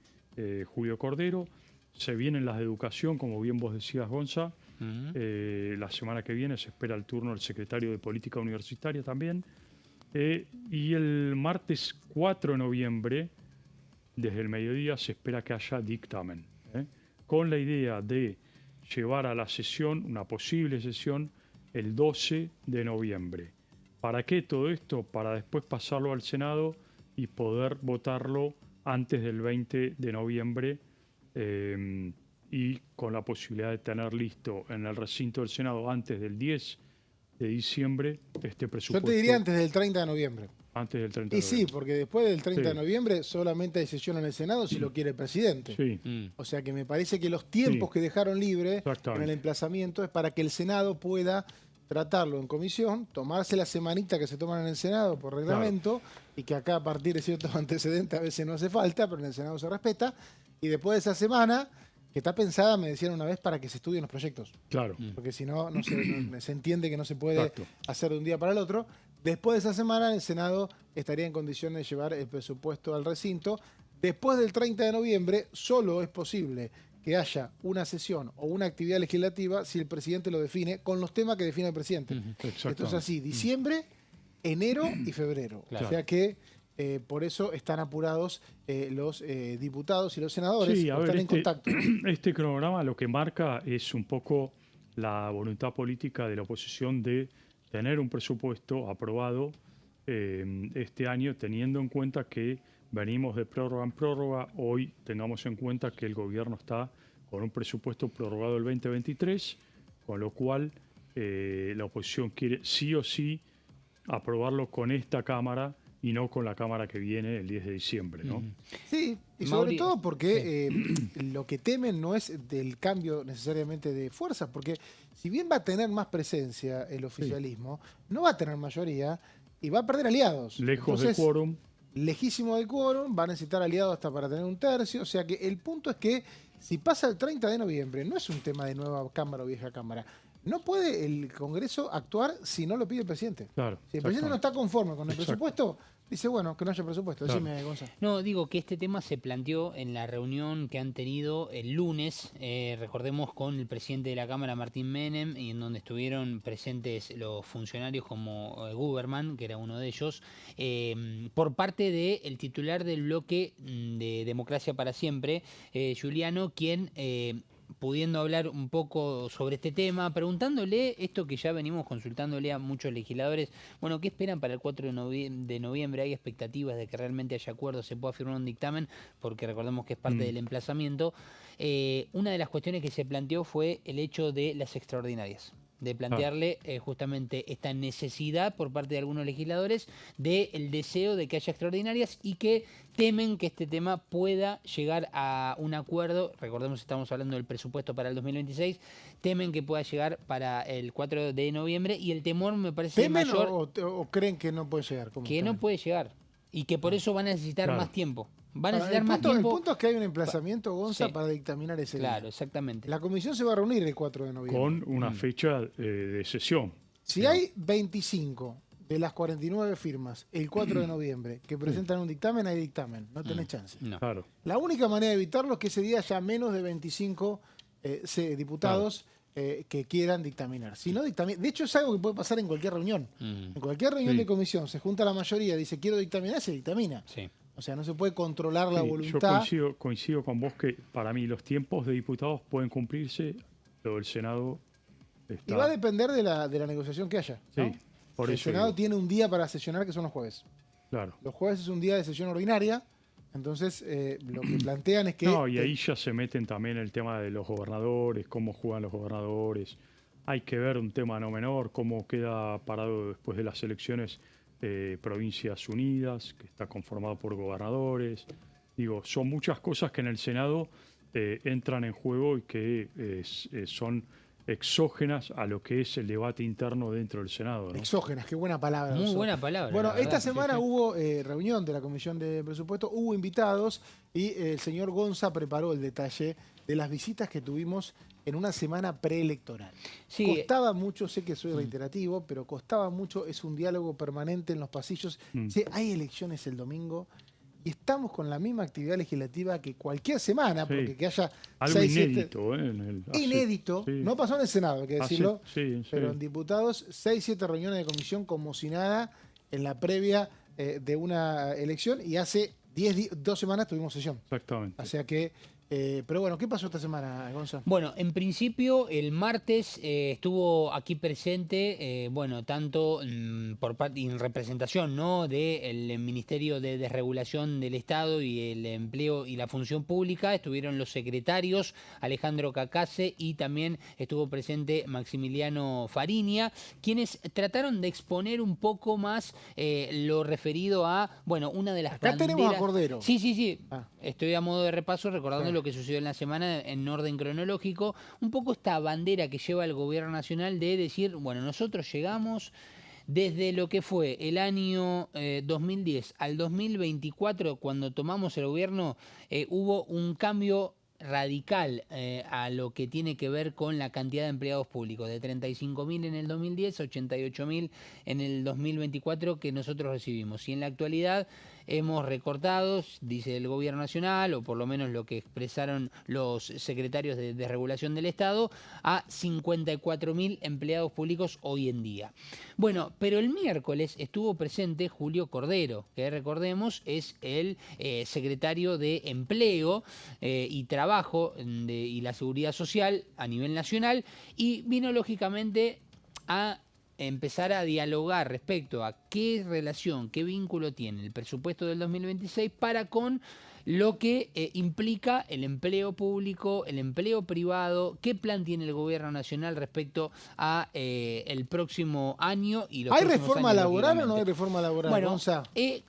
S11: Julio Cordero. Se vienen las de Educación, como bien vos decías, Gonza. La semana que viene se espera el turno del secretario de Política Universitaria también. Y el martes 4 de noviembre, desde el mediodía, se espera que haya dictamen, con la idea de llevar a la sesión, una posible sesión, el 12 de noviembre. ¿Para qué todo esto? Para después pasarlo al Senado y poder votarlo antes del 20 de noviembre y con la posibilidad de tener listo en el recinto del Senado antes del 10 de diciembre este presupuesto.
S1: Yo te diría antes del 30 de noviembre.
S11: Antes del 30 de
S1: Y
S11: noviembre.
S1: sí, porque después del 30 de
S11: Sí.
S1: noviembre solamente hay sesión en el Senado si lo quiere el presidente.
S11: Sí.
S1: O sea que me parece que los tiempos
S11: Sí.
S1: que dejaron libre en
S11: Exactamente.
S1: el emplazamiento es para que el Senado pueda tratarlo en comisión, tomarse la semanita que se toman en el Senado por reglamento, y que acá a partir de ciertos antecedentes a veces no hace falta, pero en el Senado se respeta, y después de esa semana, que está pensada, me decían una vez, para que se estudien los proyectos.
S11: Claro.
S1: Porque si no, se entiende que no se puede
S11: Exacto.
S1: hacer de un día para el otro. Después de esa semana, el Senado estaría en condiciones de llevar el presupuesto al recinto. Después del 30 de noviembre, solo es posible que haya una sesión o una actividad legislativa si el presidente lo define con los temas que define el presidente. Esto es así, diciembre, enero y febrero.
S11: Claro.
S1: O sea que por eso están apurados los diputados y los senadores,
S11: Sí, a ver,
S1: están en contacto.
S11: Este cronograma lo que marca es un poco la voluntad política de la oposición de tener un presupuesto aprobado este año, teniendo en cuenta que venimos de prórroga en prórroga. Hoy tengamos en cuenta que el gobierno está con un presupuesto prorrogado del 2023, con lo cual la oposición quiere sí o sí aprobarlo con esta Cámara y no con la Cámara que viene el 10 de diciembre, ¿no?
S1: Sí, y sobre todo porque lo que temen no es del cambio necesariamente de fuerzas, porque si bien va a tener más presencia el oficialismo, no va a tener mayoría y va a perder aliados.
S11: Lejos
S1: Entonces,
S11: de quórum.
S1: Lejísimo del quórum, va a necesitar aliados hasta para tener un tercio, o sea que el punto es que si pasa el 30 de noviembre, no es un tema de nueva Cámara o vieja Cámara. No puede el Congreso actuar si no lo pide el presidente.
S11: Claro,
S1: Si el presidente no está conforme con el
S11: Exacto.
S1: presupuesto, dice, bueno, que no haya presupuesto.
S11: Claro.
S1: Decime, Gonzalo.
S12: No, digo que este tema se planteó en la reunión que han tenido el lunes, recordemos, con el presidente de la Cámara, Martín Menem, y en donde estuvieron presentes los funcionarios como Guberman, que era uno de ellos, por parte del titular del bloque de Democracia para Siempre, Giuliano, quien pudiendo hablar un poco sobre este tema, preguntándole esto que ya venimos consultándole a muchos legisladores, bueno, ¿qué esperan para el 4 de noviembre? ¿Hay expectativas de que realmente haya acuerdos, se pueda firmar un dictamen? Porque recordemos que es parte del emplazamiento. Una de las cuestiones que se planteó fue el hecho de las extraordinarias, de plantearle justamente esta necesidad por parte de algunos legisladores del deseo de que haya extraordinarias y que temen que este tema pueda llegar a un acuerdo. Recordemos que estamos hablando del presupuesto para el 2026, temen que pueda llegar para el 4 de noviembre y el temor me parece
S1: ¿Temen
S12: mayor
S1: o creen que no puede llegar? ¿Cómo
S12: que
S1: temen?
S12: no puede llegar y que por eso van a necesitar
S1: Claro.
S12: más tiempo. Van a
S1: Ahora,
S12: necesitar más
S1: el
S12: tiempo.
S1: punto es que hay un emplazamiento, Gonza,
S12: Sí.
S1: para dictaminar ese día.
S12: Claro, exactamente.
S1: La comisión se va a reunir el 4 de noviembre.
S11: Con una fecha de sesión.
S1: Si hay 25 de las 49 firmas el 4 de noviembre que presentan un dictamen, hay dictamen. No tenés chance.
S11: Claro.
S1: La única manera de evitarlo es que ese día haya menos de 25 diputados que quieran dictaminar. Si no dictamina, de hecho es algo que puede pasar en cualquier reunión. En cualquier reunión
S11: Sí.
S1: de comisión se junta la mayoría, dice quiero dictaminar, se dictamina. O sea, no se puede controlar la
S11: Sí,
S1: voluntad.
S11: yo coincido con vos que para mí los tiempos de diputados pueden cumplirse, lo del Senado
S1: Y
S11: está...
S1: va a depender de la negociación que haya. ¿no?
S11: Sí, por
S1: El
S11: eso
S1: Senado
S11: digo.
S1: tiene un día para sesionar, que son los jueves.
S11: Claro.
S1: Los jueves es un día de sesión ordinaria, entonces lo que plantean es que...
S11: No, y ahí ya se meten también el tema de los gobernadores, cómo juegan los gobernadores. Hay que ver un tema no menor, cómo queda parado después de las elecciones Provincias Unidas, que está conformado por gobernadores. Digo, son muchas cosas que en el Senado entran en juego y que son exógenas a lo que es el debate interno dentro del Senado, ¿no?
S1: Exógenas, qué buena palabra.
S12: Muy
S1: usó.
S12: buena palabra,
S1: Bueno,
S12: la
S1: esta
S12: verdad,
S1: semana
S12: sí, sí.
S1: hubo reunión de la Comisión de Presupuesto, hubo invitados y el señor Gonza preparó el detalle de las visitas que tuvimos en una semana preelectoral.
S12: Sí.
S1: Costaba mucho, sé que soy reiterativo, pero costaba mucho, es un diálogo permanente en los pasillos. Che, hay elecciones el domingo y estamos con la misma actividad legislativa que cualquier semana,
S11: Sí.
S1: porque que haya
S11: Algo
S1: 6, 7...
S11: inédito, ¿eh?
S1: Inédito,
S11: sí.
S1: no pasó en el Senado, hay que decirlo,
S11: Sí,
S1: pero en diputados 6, 7 reuniones de comisión como si nada, en la previa de una elección y hace 2 semanas tuvimos sesión.
S11: Exactamente.
S1: O sea que, pero bueno, ¿qué pasó esta semana, Gonzalo?
S12: Bueno, en principio el martes estuvo aquí presente, bueno, tanto por parte en representación, ¿no?, del Ministerio de Desregulación del Estado y el Empleo y la Función Pública, estuvieron los secretarios Alejandro Cacase y también estuvo presente Maximiliano Fariña, quienes trataron de exponer un poco más lo referido a, bueno, una de las
S1: Acá
S12: banderas...
S1: tenemos a Cordero.
S12: Sí.
S1: Ah.
S12: Estoy a modo de repaso recordando
S1: Sí.
S12: lo que sucedió en la semana en orden cronológico, un poco esta bandera que lleva el gobierno nacional de decir, bueno, nosotros llegamos desde lo que fue el año 2010 al 2024, cuando tomamos el gobierno, hubo un cambio radical a lo que tiene que ver con la cantidad de empleados públicos, de 35.000 en el 2010 a 88.000 en el 2024 que nosotros recibimos. Y en la actualidad hemos recortado, dice el gobierno nacional, o por lo menos lo que expresaron los secretarios de Desregulación del Estado, a 54.000 empleados públicos hoy en día. Bueno, pero el miércoles estuvo presente Julio Cordero, que recordemos es el secretario de Empleo y Trabajo y la Seguridad Social a nivel nacional, y vino lógicamente a empezar a dialogar respecto a qué relación, qué vínculo tiene el presupuesto del 2026 para con lo que implica el empleo público, el empleo privado, qué plan tiene el gobierno nacional respecto a el próximo año y los
S1: ¿Hay
S12: próximos
S1: reforma
S12: años,
S1: laboral o no hay
S12: lógicamente.
S1: reforma laboral,
S12: Bueno,
S1: Gonza?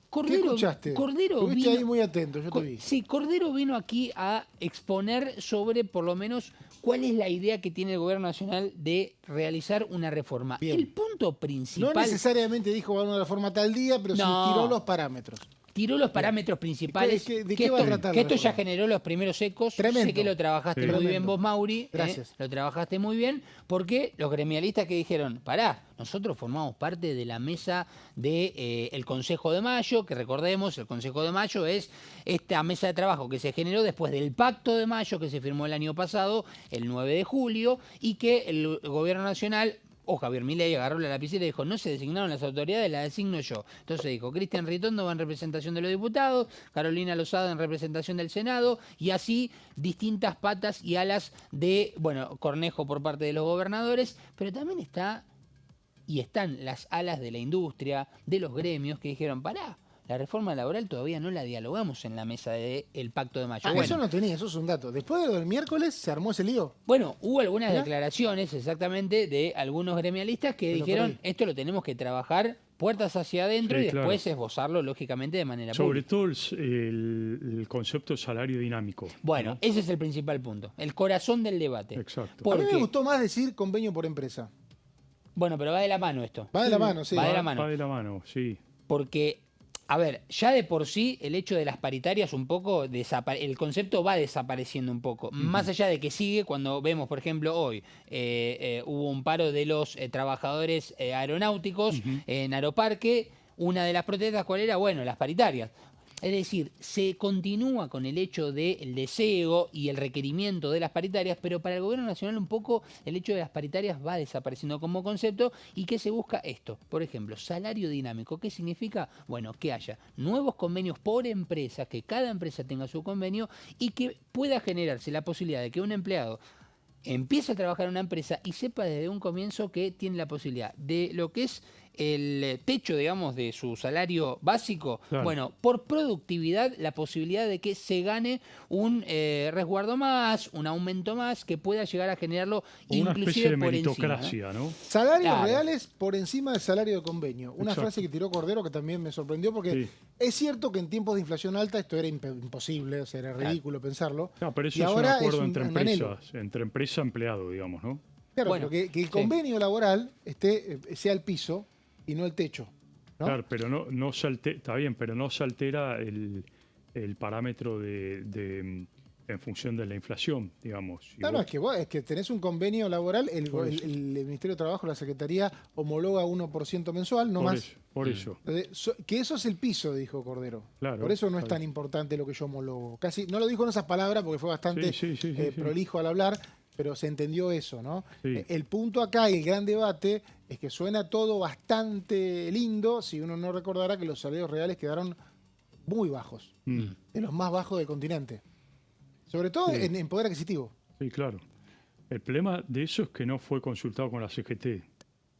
S12: Cordero,
S1: ¿Qué escuchaste?
S12: Cordero
S1: Estuviste
S12: vino,
S1: ahí muy atento, yo te vi.
S12: Sí, Cordero vino aquí a exponer sobre, por lo menos, cuál es la idea que tiene el gobierno nacional de realizar una reforma.
S1: Bien.
S12: El punto principal...
S1: No necesariamente dijo va a haber una reforma tal día, pero sí
S12: No.
S1: tiró los parámetros.
S12: Tiró los parámetros principales.
S1: ¿De qué va a tratar
S12: que
S1: la
S12: esto ya
S1: reforma?
S12: generó los primeros ecos.
S1: Tremendo.
S12: Sé que lo trabajaste
S1: Sí.
S12: muy bien
S1: Tremendo.
S12: vos, Mauri.
S1: Gracias.
S12: Lo trabajaste muy bien, porque los gremialistas que dijeron, pará, nosotros formamos parte de la mesa del Consejo de Mayo, que recordemos, el Consejo de Mayo es esta mesa de trabajo que se generó después del Pacto de Mayo que se firmó el año pasado, el 9 de julio, y que el Gobierno Nacional... Javier Milei agarró la lapicera y dijo, no se designaron las autoridades, las designo yo. Entonces dijo, Cristian Ritondo va en representación de los diputados, Carolina Lozada en representación del Senado, y así distintas patas y alas de, bueno, Cornejo por parte de los gobernadores, pero también están las alas de la industria, de los gremios, que dijeron, pará, la reforma laboral todavía no la dialogamos en la mesa del Pacto de Mayo.
S1: Eso no tenía, eso es un dato. Después de lo del miércoles se armó ese lío.
S12: Bueno, hubo algunas
S1: ¿Mirá?
S12: declaraciones exactamente de algunos gremialistas que
S1: Pero
S12: dijeron,
S1: por ahí.
S12: esto lo tenemos que trabajar puertas hacia adentro
S11: Sí,
S12: y después
S11: claro.
S12: esbozarlo lógicamente de manera
S11: Sobre
S12: pública.
S11: todo el concepto de salario dinámico.
S12: Bueno,
S11: ¿no?
S12: ese es el principal punto, el corazón del debate.
S11: Exacto.
S1: A mí me
S12: Porque,
S1: gustó más decir convenio por empresa.
S12: bueno, pero va de la mano esto.
S1: Va de la mano, sí.
S12: Va de la mano.
S11: Va de la mano, sí.
S12: Porque, a ver, ya de por sí el hecho de las paritarias un poco, el concepto va desapareciendo un poco. Más allá de que sigue, cuando vemos, por ejemplo, hoy hubo un paro de los trabajadores aeronáuticos en Aeroparque, una de las protestas, ¿cuál era? Bueno, las paritarias. Es decir, se continúa con el hecho del deseo y el requerimiento de las paritarias, pero para el gobierno nacional un poco el hecho de las paritarias va desapareciendo como concepto. ¿Y qué se busca? Esto, por ejemplo, salario dinámico. ¿Qué significa? Bueno, que haya nuevos convenios por empresa, que cada empresa tenga su convenio y que pueda generarse la posibilidad de que un empleado empiece a trabajar en una empresa y sepa desde un comienzo que tiene la posibilidad de lo que es el techo, digamos, de su salario básico,
S11: Claro.
S12: bueno, por productividad, la posibilidad de que se gane un resguardo más, un aumento más, que pueda llegar a generarlo
S11: Una
S12: inclusive
S11: especie de
S12: por encima, ¿no?
S11: meritocracia, ¿no?
S1: Salarios
S12: Claro.
S1: reales por encima del salario de convenio. Una
S11: Exacto.
S1: frase que tiró Cordero que también me sorprendió porque
S11: Sí.
S1: es cierto que en tiempos de inflación alta esto era imposible, o sea, era ridículo pensarlo.
S11: No, pero eso
S1: Y
S11: es un
S1: ahora
S11: acuerdo
S1: es un-
S11: entre
S1: un anhelo.
S11: empresas, entre empresa y empleado, digamos, ¿no?
S1: Claro,
S12: Bueno,
S1: pero que el
S12: sí.
S1: convenio laboral sea el piso y no el techo. ¿no?
S11: Claro, pero no se altera, está bien, pero no se altera el parámetro en función de la inflación, digamos. Si
S1: No,
S11: vos-
S1: es que tenés un convenio laboral, el Ministerio de Trabajo, la Secretaría homologa 1% mensual, no
S11: por
S1: más.
S11: eso, por eso.
S1: Que eso es el piso, dijo Cordero.
S11: Claro,
S1: Por eso no es
S11: está
S1: tan
S11: bien.
S1: importante lo que yo homologo. Casi, no lo dijo en esas palabras porque fue bastante
S11: Sí.
S1: prolijo al hablar, pero se entendió eso, ¿no?
S11: Sí.
S1: El punto acá y el gran debate es que suena todo bastante lindo si uno no recordara que los salarios reales quedaron muy bajos, de los más bajos del continente. Sobre todo en poder adquisitivo.
S11: Sí, claro. El problema de eso es que no fue consultado con la CGT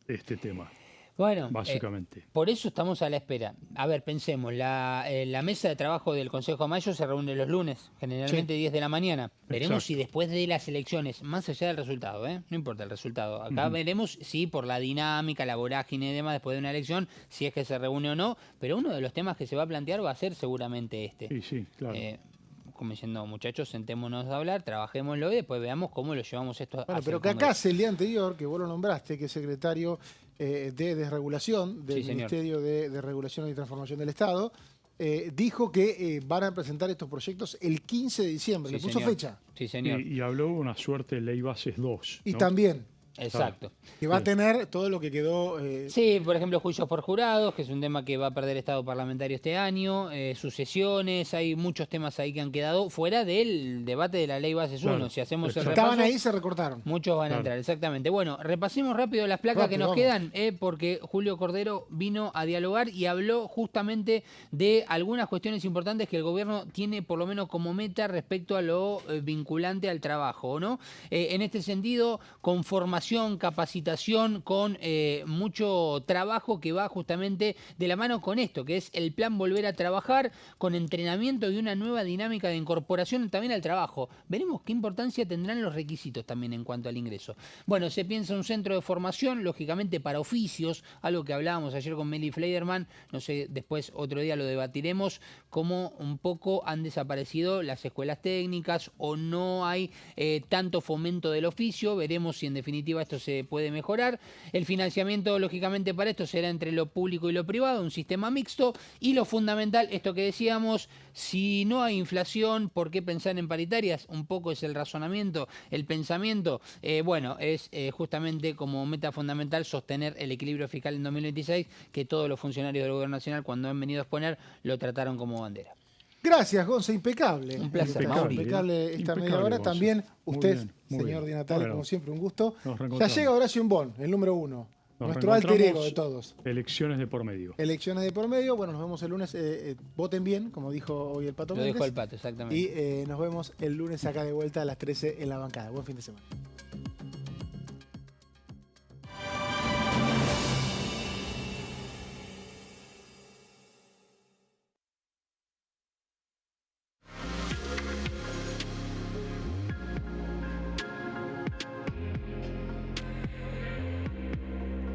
S11: este tema.
S12: Bueno,
S11: básicamente.
S12: Por eso estamos a la espera. A ver, pensemos, la mesa de trabajo del Consejo de Mayo se reúne los lunes, generalmente 10 de la mañana. Veremos si después de las elecciones, más allá del resultado, no importa el resultado, acá veremos si por la dinámica, la vorágine y demás después de una elección, si es que se reúne o no, pero uno de los temas que se va a plantear va a ser seguramente este.
S11: Sí, sí, claro.
S12: Como diciendo, muchachos, sentémonos a hablar, trabajémoslo y después veamos cómo lo llevamos esto
S1: bueno, pero que acá el día anterior, que vos lo nombraste, que es secretario de Desregulación del Ministerio de Regulación y Transformación del Estado, dijo que van a presentar estos proyectos el 15 de diciembre. Le puso fecha.
S12: Sí, señor.
S11: Y habló una suerte de ley bases 2.
S1: Y también.
S12: Exacto.
S1: Que va a tener todo lo que quedó...
S12: Sí, por ejemplo, juicios por jurados, que es un tema que va a perder estado parlamentario este año, sucesiones, hay muchos temas ahí que han quedado fuera del debate de la ley bases 1. Si hacemos el repaso,
S1: estaban ahí y se recortaron.
S12: Muchos van a entrar, exactamente. Bueno, repasemos rápido las placas que nos quedan, porque Julio Cordero vino a dialogar y habló justamente de algunas cuestiones importantes que el gobierno tiene por lo menos como meta respecto a lo vinculante al trabajo, ¿no? En este sentido, con formación, capacitación, con mucho trabajo que va justamente de la mano con esto, que es el plan Volver a Trabajar, con entrenamiento y una nueva dinámica de incorporación también al trabajo. Veremos qué importancia tendrán los requisitos también en cuanto al ingreso. Bueno, se piensa un centro de formación, lógicamente para oficios, algo que hablábamos ayer con Meli Fleiderman, no sé, después otro día lo debatiremos, cómo un poco han desaparecido las escuelas técnicas o no hay tanto fomento del oficio. Veremos si en definitiva esto se puede mejorar. El financiamiento, lógicamente, para esto será entre lo público y lo privado, un sistema mixto. Y lo fundamental, esto que decíamos, si no hay inflación, ¿por qué pensar en paritarias? Un poco es el razonamiento, el pensamiento. Bueno, es justamente como meta fundamental sostener el equilibrio fiscal en 2026, que todos los funcionarios del Gobierno Nacional, cuando han venido a exponer, lo trataron como bandera.
S1: Gracias, Gonza, impecable.
S12: Un placer,
S1: impecable esta media hora. También usted, señor Di Natale, como siempre, un gusto. Ya llega Horacio Imbón, el número 1. Nuestro alter ego de todos.
S11: Elecciones de por medio.
S1: Elecciones de por medio. Bueno, nos vemos el lunes. Voten bien, como dijo hoy el Pato Méndez.
S12: Lo dijo el Pato, exactamente.
S1: Y nos vemos el lunes acá de vuelta a las 13 en la bancada. Buen fin de semana.